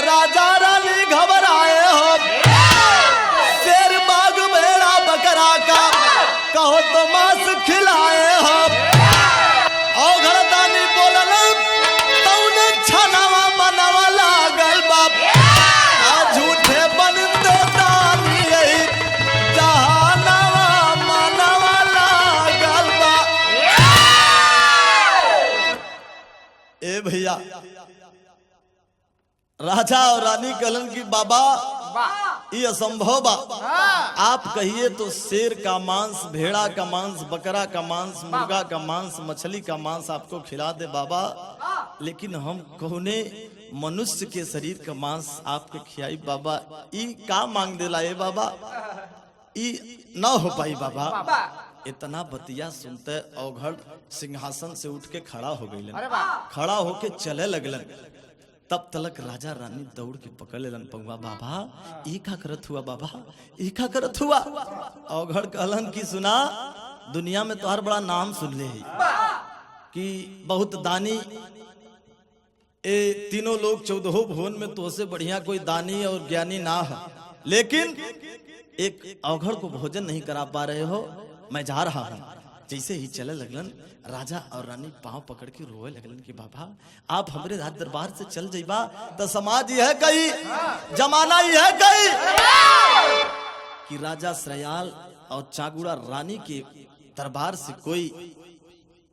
राजा रानी घबराए हो, शेर बाघ भेड़ा बकरा का कहो तो मांस खिलाए हो। और घरदानी बोलल तौने छनावा मनवा लागल बाप, आ झूठे बनते दानी यही जहानवा मनवा लागल बा। ए भैया, राजा और रानी कहलन की बाबा ये असंभव बा। आप कहिए तो शेर का मांस, भेड़ा का मांस, बकरा का मांस, मुर्गा का मांस, मछली का मांस आपको खिला दे बाबा, लेकिन हम कौने मनुष्य के शरीर का मांस आपके खियाई बाबा, ई का मांग देला है बाबा, ई ना हो पाई बाबा। इतना बतिया सुनते अवघड़ सिंहासन से उठ के खड़ा हो गई, खड़ा होके चले लगलन। तब तलक राजा रानी दौड़ के पकड़ लेलन पगुआ, बाबा ई का करत हुआ, बाबा ई का करत हुआ। अवघड़ कहलन की सुना, दुनिया में तोहर बड़ा नाम सुन ले कि बहुत दानी, ए तीनों लोग 14 भुवन में तोसे बढ़िया कोई दानी और ज्ञानी ना है, लेकिन एक अवघड़ को भोजन नहीं करा पा रहे हो, मैं जा रहा हूँ। जैसे ही चले लगलन, राजा और रानी पांव पकड़ के रोए लगलन कि बाबा आप हमारे राज दरबार से चल जाइबा तो समाज यह कही, जमाना यह कही कि राजा श्रयाल और चागुड़ा रानी के दरबार से कोई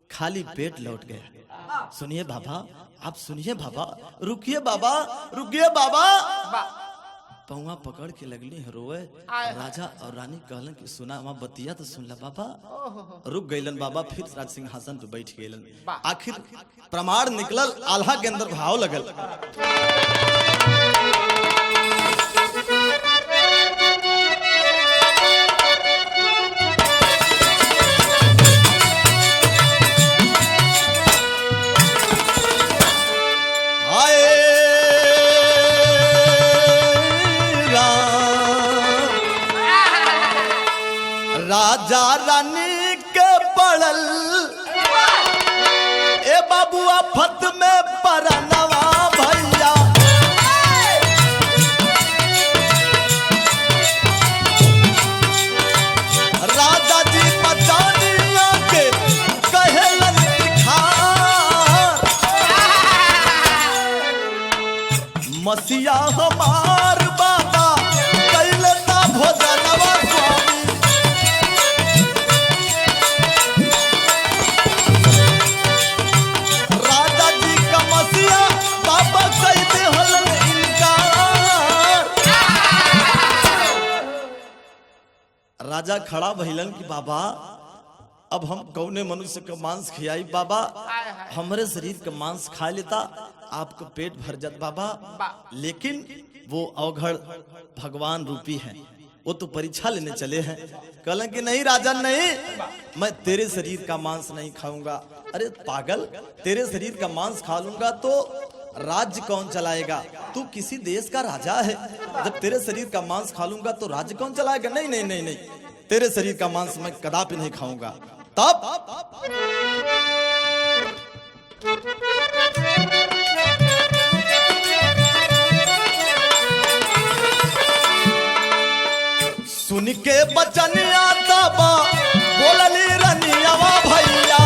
खाली पेट लौट गया। सुनिए बाबा, आप सुनिए बाबा, रुकिए बाबा, रुकिए बाबा। पौवा पकड़ के लगली रोए। राजा और रानी कहलन कि सुना वहां बतिया तो सुन ला बाबा। रुक गईलन बाबा, फिर राज सिंहासन पे बैठ गईलन। आखिर प्रमाण निकलल, आल्हा के अंदर भाव लगल। राजा रानी के पड़ल ए बाबुआ फत में परनवा भैया, राजा जी पचानिया के कहेलन दिखार, मसीहा हमार बाबा कैलता भोजनवा स्वामी। राजा खड़ा भइलन कि बाबा अब हम कौने मनुष्य का मांस खियाई बाबा, हमारे शरीर का मांस खा लेता आपको पेट भर जात बाबा, लेकिन वो अवघड़ भगवान रूपी है, वो तो परीक्षा लेने चले हैं। कहलन कि नहीं राजन नहीं, मैं तेरे शरीर का मांस नहीं खाऊंगा। अरे पागल, तेरे शरीर का मांस खा लूंगा तो राज्य कौन चलाएगा? तू किसी देश का राजा है, जब तेरे शरीर का मांस खा लूंगा तो राज्य कौन चलाएगा? नहीं नहीं नहीं नहीं, तेरे शरीर का मांस मैं कदापि नहीं खाऊंगा। तब सुन के बचन आता बा बोलली रनियावा भैया,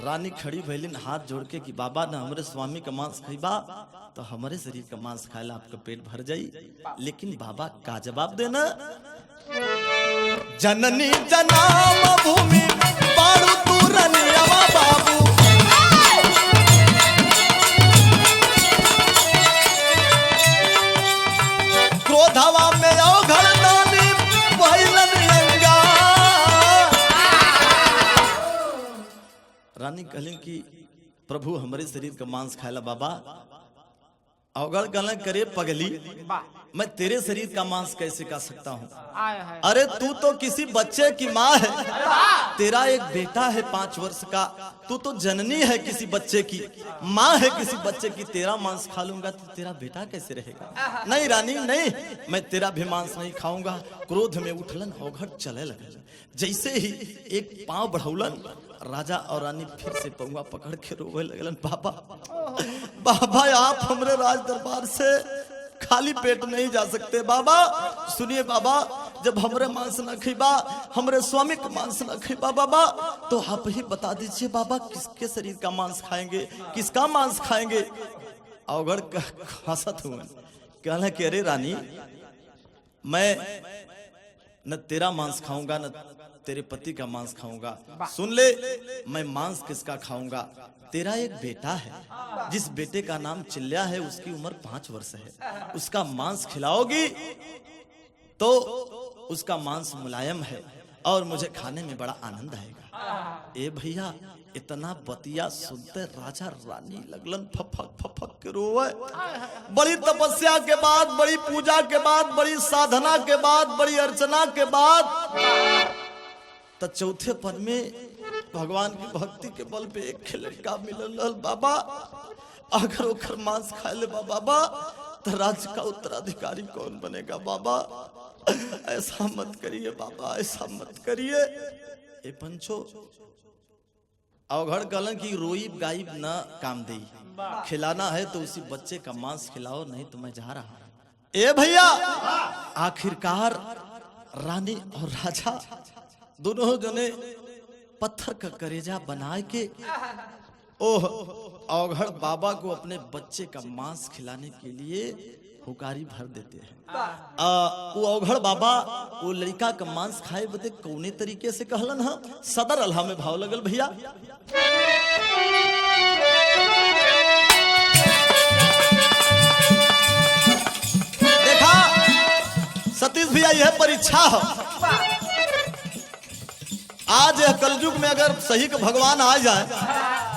रानी खड़ी भैलिन हाथ जोड़ के कि बाबा ना हमारे स्वामी का मांस खइबा तो हमारे शरीर का मांस खाएला आपका पेट भर जाई। लेकिन बाबा का जवाब देना, जननी जनाम भूमि पाड़ू तू रनियावा बाबू, क्रोधवा में अवघड़ दानी भइलन अंगार। रानी कहली कि प्रभु हमारे शरीर का मांस खाएला बाबा, अवगढ़ कहना करे पगली, मैं तेरे शरीर का मांस कैसे खा सकता हूँ? अरे तू तो किसी बच्चे की माँ है, तेरा एक बेटा है 5 वर्ष का, तू तो जननी है किसी बच्चे की, माँ है किसी बच्चे की, तेरा मांस खा लूंगा तो तेरा बेटा कैसे रहेगा? नहीं रानी नहीं, मैं तेरा भी मांस नहीं खाऊंगा। क्रोध में उठलन अवघड़ चले लगे। जैसे ही एक पांव बढ़ौलन, राजा और रानी फिर से पौवा पकड़ के रोवे लगलन, बाबा बाबा आप हमरे राज दरबार से खाली पेट नहीं जा सकते। बाबा सुनिए बाबा, जब हमरे मांस न खिबा, हमरे स्वामी का मांस न खिबा बाबा, तो आप ही बता दीजिए बाबा किसके शरीर का मांस खाएंगे, किसका मांस खाएंगे? अवघड़ हंसत हुए, कहना कि अरे रानी, मैं न तेरा मांस खाऊंगा न तेरे पति का मांस खाऊंगा। सुन ले, मैं मांस किसका खाऊंगा? तेरा एक बेटा है, जिस बेटे का नाम चिल्ल्या है, उसकी उम्र 5 वर्ष है, उसका मांस खिलाओगी तो उसका मांस मुलायम है और मुझे खाने में बड़ा आनंद आएगा। ए भैया, इतना बतिया सुनते राजा रानी लगलन फफक फफक के रोवे। बड़ी तपस्या के बाद, बड़ी पूजा के बाद, बड़ी साधना के बाद, बड़ी अर्चना के बाद तो चौथे पन में भगवान की भक्ति के बल पे एक लड़का मिलल। बाबा अगर ओकर मांस खा ले बाबा तो राज्य का उत्तराधिकारी कौन बनेगा? बाबा ऐसा मत करिए बाबा, ऐसा मत करिए। ए पंचो, अवघड़ कहलन की रोईब गायब न काम दे, खिलाना है तो उसी बच्चे का मांस खिलाओ, नहीं तो मैं जा रहा। ए भैया, आखिरकार रानी और राजा दोनों जने पत्थर का करेजा बनाए के ओह अवघड़ बाबा को अपने बच्चे का मांस खिलाने के लिए हुकारी भर देते हैं। वो अवघड़ बाबा वो लड़का का मांस खाए बदे कौने तरीके से कहलन है? सदर अल्लाह में भाव लगल भैया। देखा सतीश भैया, यह परीक्षा है। आज कलयुग में अगर सही का भगवान आ जाए,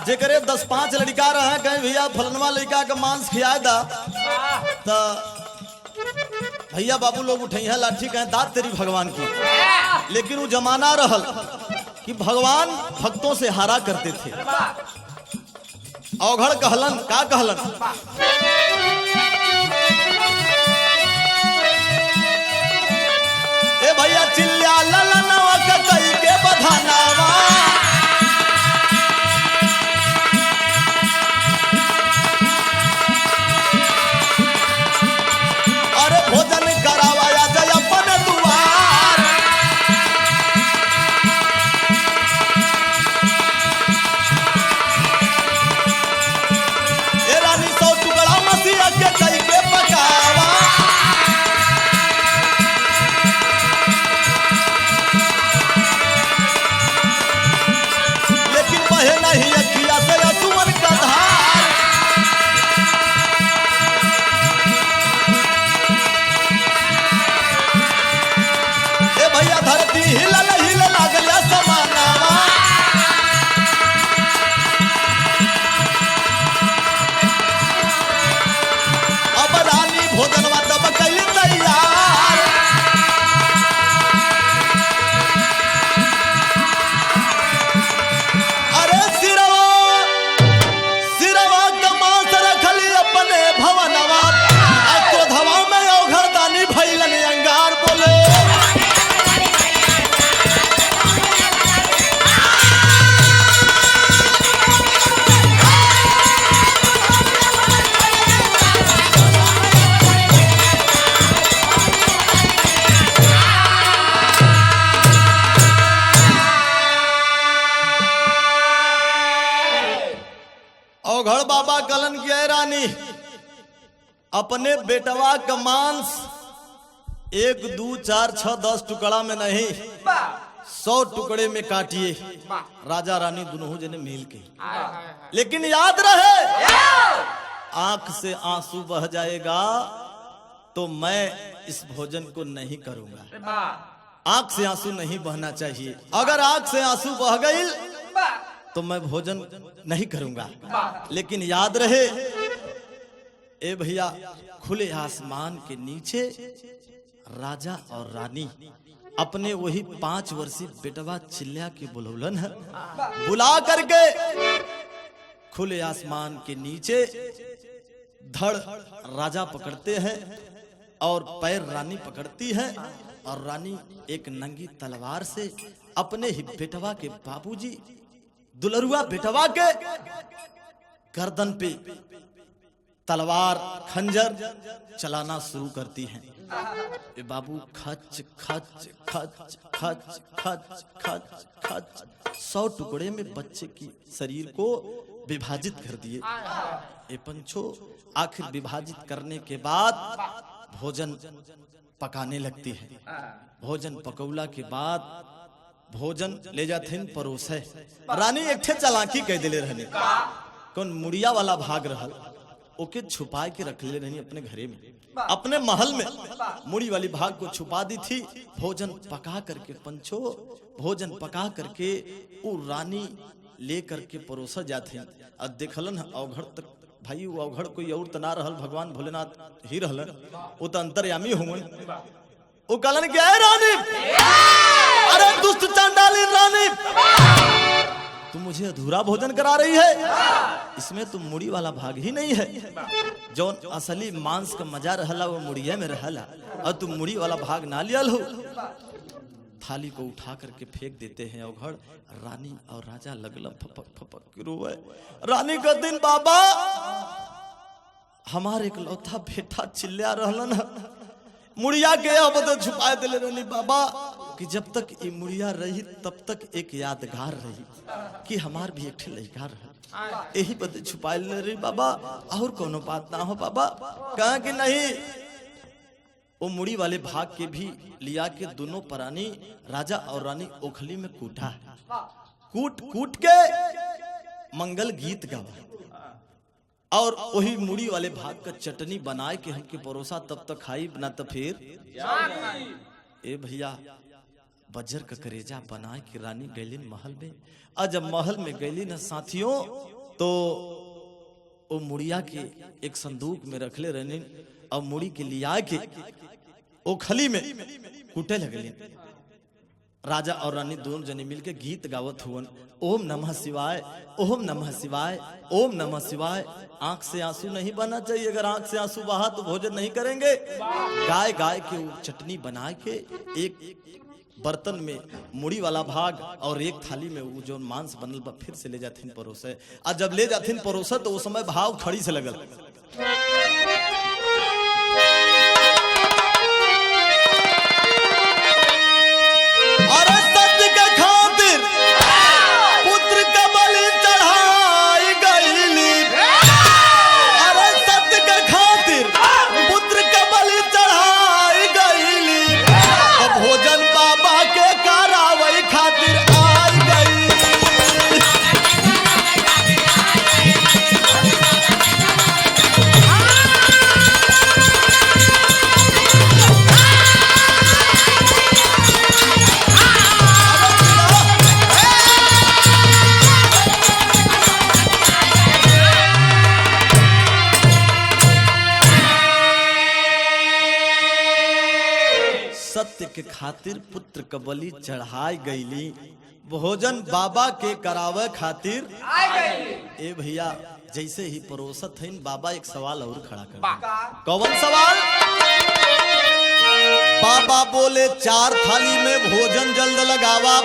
जे करे 10-5 लड़का रहे, कहे भैया फलनवा लड़का का मांस खिया दा, तो भैया बाबू लोग उठैया लाठी कहे दाद तेरी भगवान की। लेकिन वो जमाना रहल कि भगवान भक्तों से हारा करते थे। अवघड़ कहलन, का कहलन? ए भैया चिल्ला ललनवा कई के बधानावा, अरे भोजन करावाया जय अपन दुआर। ए रानी 100 टुकड़ा मसीहा के कई के पकावा, नहीं अखिया से असुवन का धार। ए भैया धरती हिलल हिल लागल समानावा, अब रानी भोजनवा तब कैली तैयार। अवघड़ बाबा कलन किया रानी, अपने बेटवा का मांस 1, 2, 4, 6, 10 टुकड़ा में नहीं 100 टुकड़े में काटिए, राजा रानी दोनों जने मिल के। लेकिन याद रहे, आंख से आंसू बह जाएगा तो मैं इस भोजन को नहीं करूंगा। आंख से आंसू नहीं बहना चाहिए। अगर आंख से आंसू बह गई तो मैं भोजन नहीं करूंगा। लेकिन याद रहे, ए भैया खुले आसमान के नीचे राजा और रानी अपने वही 5 वर्षीय बेटवा चिल्ला के बुलौलन है, बुला करके खुले आसमान के नीचे धड़ राजा पकड़ते हैं और पैर रानी पकड़ती है, और रानी एक नंगी तलवार से अपने ही बेटवा के बाबूजी दुलरुआ बेटवा के गर्दन पे तलवार खंजर चलाना शुरू करती हैं। ए बाबू खच खच खच खच खच खच खच 100 टुकड़े में बच्चे की शरीर को विभाजित कर दिए। ए पंचो आखिर विभाजित करने के बाद भोजन पकाने लगती है। भोजन पकौला के बाद भोजन ले जाते परोसे। रानी एक ठे चालाकी कह दिले रहने, कौन मुड़िया वाला भाग रहल ओके छुपा के रख ले रहनी अपने घरे में, अपने महल में मुड़ी वाली भाग को छुपा दी थी। भोजन पका करके पंचो भोजन पका करके वो रानी ले करके परोसा जाते हैं। और देखलन अवघड़ तक भाई वो अवघड़ कोई और तना रहल, भगवान भोलेनाथ ही रहल, वो तो अंतर्यामी हुए। वो कहलन क्या है रानी, अरे दुष्ट चांडाली रानी, तुम मुझे अधूरा भोजन करा रही है, इसमें तुम मुड़ी वाला भाग ही नहीं है। जो असली मांस का मजा रहला वो मुड़िया में रहला, और तुम मुड़ी वाला भाग ना लिया लो। थाली को उठा करके फेंक देते हैं अवघड़। रानी और राजा लगल फपक फपक रोए। रानी का दिन बाबा हमारे इकलौता बेटा चिल्ला रहलन, मुड़िया के अब तो छुपा दिले रहनी बाबा कि जब तक ये मुड़िया रही तब तक एक यादगार रही कि हमार भी एक ठे लड़का रहे, यही बदे छुपा ले रही बाबा, और कोनो बात ना हो बाबा। कहा कि नहीं, वो मुड़ी वाले भाग के भी लिया के दोनों प्राणी राजा और रानी ओखली में कूटा है, कूट कूट के मंगल गीत गावा, और वही मुड़ी वाले भाग का चटनी बनाए के हमके परोसा, तब तक खाई ना तो फिर ए भैया बजर का करेजा बनाए कि रानी गैलिन महल में। और जब महल में गैली न साथियों तो वो मुड़िया के एक संदूक में रखले रहने, और मुड़ी के लिया के वो खली में कूटे लगले। राजा और रानी दोनों जने मिलके गीत गावत हुवन, ओम नमः शिवाय, ओम नमः शिवाय, ओम नमः शिवाय। आंख से आंसू नहीं बहना चाहिए, अगर आंख से आंसू बहा तो भोजन नहीं करेंगे। गाय गाय के वो चटनी बना के एक बर्तन में मुड़ी वाला भाग और एक थाली में वो जो मांस बनल बा फिर से ले जाथिन परोसे। और जब ले जाथिन परोसे तो उस समय भाव खड़ी से लगल, अरे सत्य के खातिर पुत्र का बलि चढ़ाई गईली, अरे सत्य के खातिर पुत्र का बलि चढ़ाई गईली, भोजन बाबा के करावई खातिर आई गई। सत्य के खातिर पुत्र का बलि चढ़ाई गईली, भोजन बाबा के करावे खातिर। ए भैया जैसे ही परोसत है बाबा एक सवाल और खड़ा कर। कौन सवाल? बाबा बोले 4 थाली में भोजन जल्द लगावा,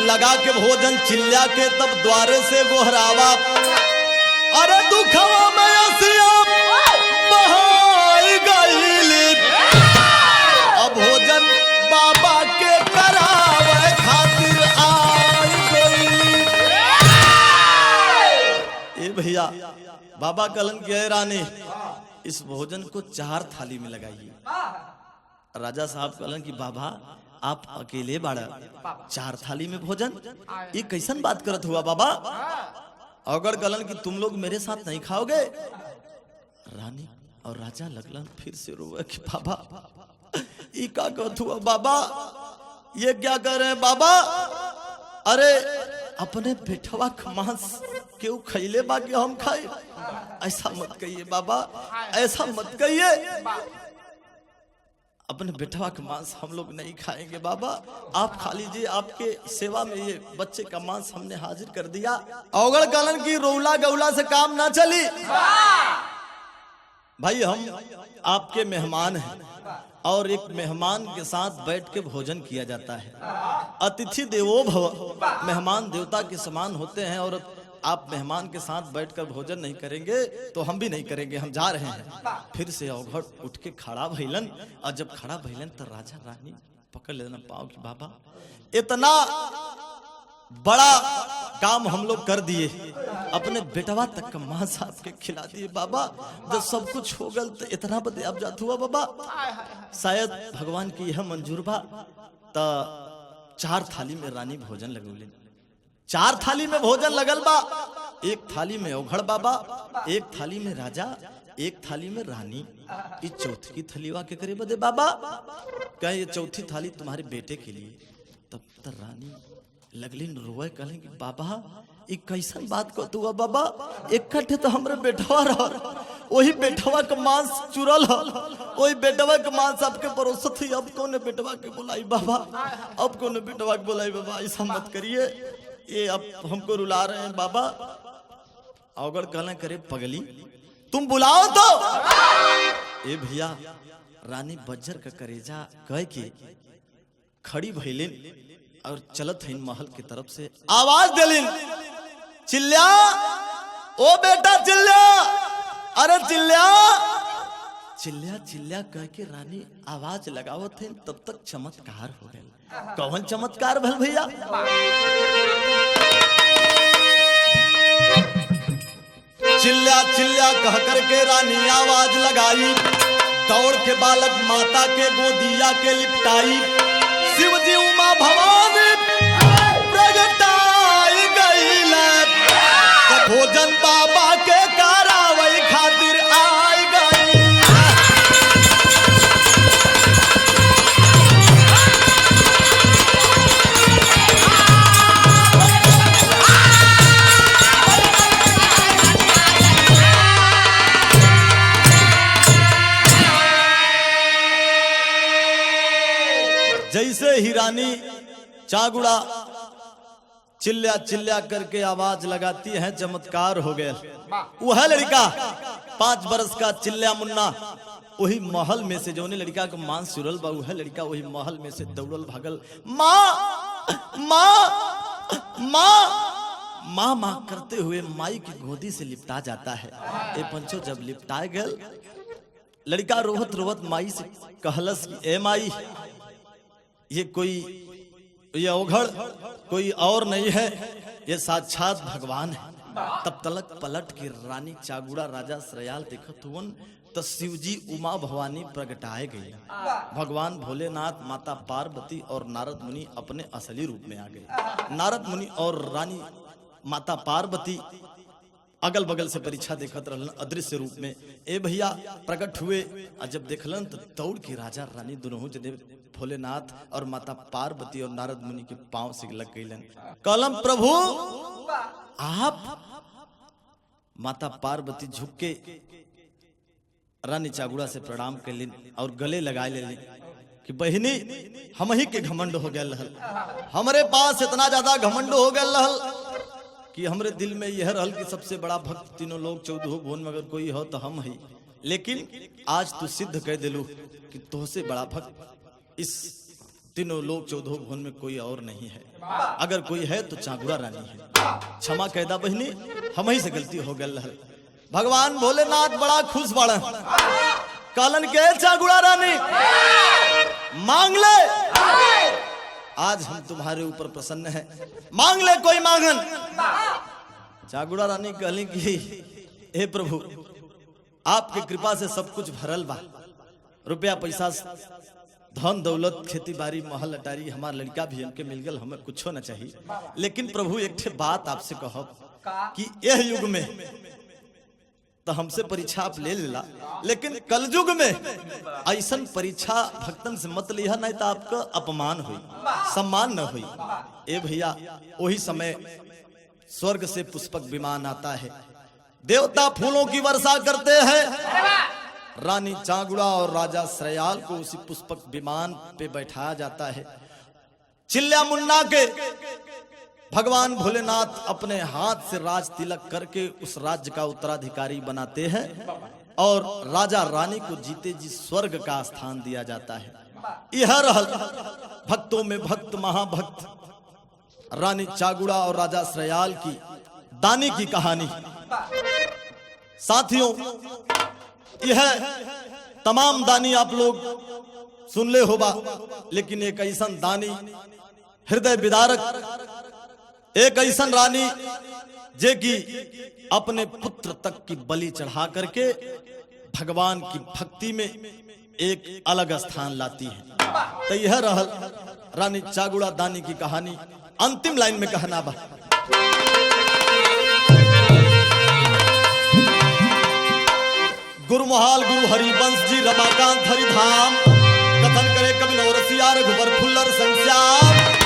लगा के भोजन चिल्ला के तब द्वारे से गोहरावा, अरे दुखवा में असिया बहाई गईली, भोजन बाबा के करावे खातिर आई गई। ए भैया बाबा कलन के रानी इस भोजन को 4 थाली में लगाइए। राजा साहब कलन की बाबा आप अकेले बाड़ा 4 थाली में भोजन, ये कैसन बात करत हुआ बाबा? अगर कलन की तुम लोग मेरे साथ नहीं खाओगे। रानी और राजा लगलन फिर से रोवे कि बाबा ये क्या कहत हुआ बाबा, ये क्या कर रहे हैं बाबा? अरे अपने बेटवा का मांस क्यों खैले बाकी हम खाए? ऐसा मत कहिए बाबा, ऐसा मत कहिए। अपने बेटवा का मांस हम लोग नहीं खाएंगे बाबा, आप खा लीजिए, आपके सेवा में ये बच्चे का मांस हमने हाजिर कर दिया। अवगढ़ कलन की रोला गौला से काम ना चली। भाई हम आपके मेहमान हैं और एक मेहमान के साथ बैठ के भोजन किया जाता है। अतिथि देवो भव, मेहमान देवता के समान होते हैं और आप मेहमान के साथ बैठकर भोजन नहीं करेंगे तो हम भी नहीं करेंगे, हम जा रहे हैं। फिर से अवघड़ उठ के खड़ा भइलन और जब खड़ा भइलन तो राजा रानी पकड़ लेना पाओ कि बाबा इतना बड़ा काम हम लोग कर दिए, अपने बेटवा तक का मांस आपके खिला दिए बाबा, जब सब कुछ हो गल तो इतना बदे आप जात हुआ बाबा। शायद भगवान की यह मंजूर बा तो 4 थाली में रानी भोजन लगौले, 4 थाली में भोजन लगल बा। एक थाली में अवघड़ बाबा, एक थाली में राजा, एक थाली में रानी। इस चौथी की थलीवा के करे बदे बाबा, कहे ये चौथी थाली तुम्हारे बेटे के लिए। तब तक रानी लगली रोए, कहले कि बाबा ये कैसन बात को तू बाबा, इकट्ठे तो हमरे बेटवा रह, वही बेटवा का मांस चुरल है, वही बेटवा का मांस आपके परोसत ही, अब कौन बेटवा के बुलाई बाबा, अब कौन बेटवा के बुलाई बाबा, ऐसा मत करिए, ये अब हमको रुला रहे हैं बाबा। अवगढ़ कहना करे पगली तुम बुलाओ तो। ए भैया रानी बज्जर का करेजा कह के खड़ी भइलिन और चलत है महल की तरफ से आवाज दिलिन, चिल्ला ओ बेटा चिल्ला, अरे चिल्ला चिल्ला चिल्ला कह के रानी आवाज लगावत है। तब तक चमत्कार हो गया। कौन चमत्कार भल भैया? चिल्ला चिल्ला कह करके रानी आवाज लगाई, दौड़ के बालक माता के गोदिया के लिपटाई, शिव जी उमा भवानी प्रगटाई गई, भोजन बाबा के करावई खातिर आई गई। जैसे ही रानी चागुड़ा चिल्ला चिल्ला करके आवाज लगाती है, चमत्कार हो गया। वह लड़का 5 बरस का चिल्ला मुन्ना वही महल में से जो लड़का का मांस चुरल बा, वह लड़का वही महल में से दौड़ल भागल, माँ माँ माँ माँ माँ करते हुए माई की गोदी से लिपटा जाता है। ए पंचो जब लिपटाए गल, लड़का रोहत रोहत माई से कहलस कि ए माई, ये अवघड़ कोई और नहीं है, ये साक्षात भगवान है। तब तलक पलट के रानी चागुड़ा राजा श्रयाल देखत हुवन तो शिवजी उमा भवानी प्रगटाए गई। भगवान भोलेनाथ, माता पार्वती और नारद मुनि अपने असली रूप में आ गए। नारद मुनि और रानी माता पार्वती अगल बगल से परीक्षा देखत रहलन अदृश्य रूप में। ए भैया प्रकट हुए और जब देखलन तो दौड़ के राजा रानी दोनों जने भोलेनाथ और माता पार्वती और नारद मुनि के पांव से लग गईलन। कहलन प्रभु आप। माता पार्वती झुक के रानी चागुड़ा से प्रणाम कैलिन और गले लगाए लेलिन कि बहिनी हम ही के घमंड हो गया रहल, हमारे पास इतना ज्यादा घमंड हो गया रहल कि हमरे दिल में यह रहल कि सबसे बड़ा भक्त तीनों लोग 14 भुवन में अगर कोई हो तो हम ही। लेकिन आज तू सिद्ध कह दिलू कि तुझसे बड़ा भक्त इस तीनों लोग 14 भुवन में कोई और नहीं है। अगर कोई है तो चागुड़ा रानी है। क्षमा कहदा बहनी, हम ही से गलती हो गई रहल। भगवान भोलेनाथ बड़ा खुश बड़ा कहलन के चागुड़ा रानी मांग ले, आज हम तुम्हारे ऊपर प्रसन्न है, मांग ले कोई मांगन। चागुड़ा रानी कहली कि हे प्रभु आपके कृपा से सब कुछ भरल बा, रुपया पैसा धन दौलत खेती बाड़ी महल अटारी हमार लड़का भी हमके मिल गल, हमें कुछो न चाहिए। लेकिन प्रभु एक ठे बात आपसे कहब कि यह युग में तो हमसे परीक्षा आप ले लेला, लेकिन कलयुग में ऐसा परीक्षा भक्तन से मत लिया, नहीं तो आपका अपमान हुई, सम्मान न हुई। ए भैया वही समय स्वर्ग से पुष्पक विमान आता है, देवता फूलों की वर्षा करते हैं। रानी चांगुड़ा और राजा श्रयाल को उसी पुष्पक विमान पे बैठाया जाता है। चिल्ला मुन्ना के भगवान भोलेनाथ अपने हाथ से राज तिलक करके उस राज्य का उत्तराधिकारी बनाते हैं और राजा रानी को जीते जी स्वर्ग का स्थान दिया जाता है। यह रहल भक्तों में भक्त महाभक्त रानी चांगुड़ा और राजा श्रयाल की दानी की कहानी। साथियों, यह तमाम दानी आप लोग सुन ले होगा, लेकिन एक ऐसा दानी हृदय विदारक, एक ऐसा रानी जे की अपने पुत्र तक की बलि चढ़ा करके भगवान की भक्ति में एक अलग स्थान लाती है। तो यह रहल रानी चांगुड़ा दानी की कहानी। अंतिम लाइन में कहना बा, गुरुमहाल गुरु हरिवंश जी रमाकांत हरिधाम, कथन करे कवि नवरसिया रघुवर फुल्लर संश्याम।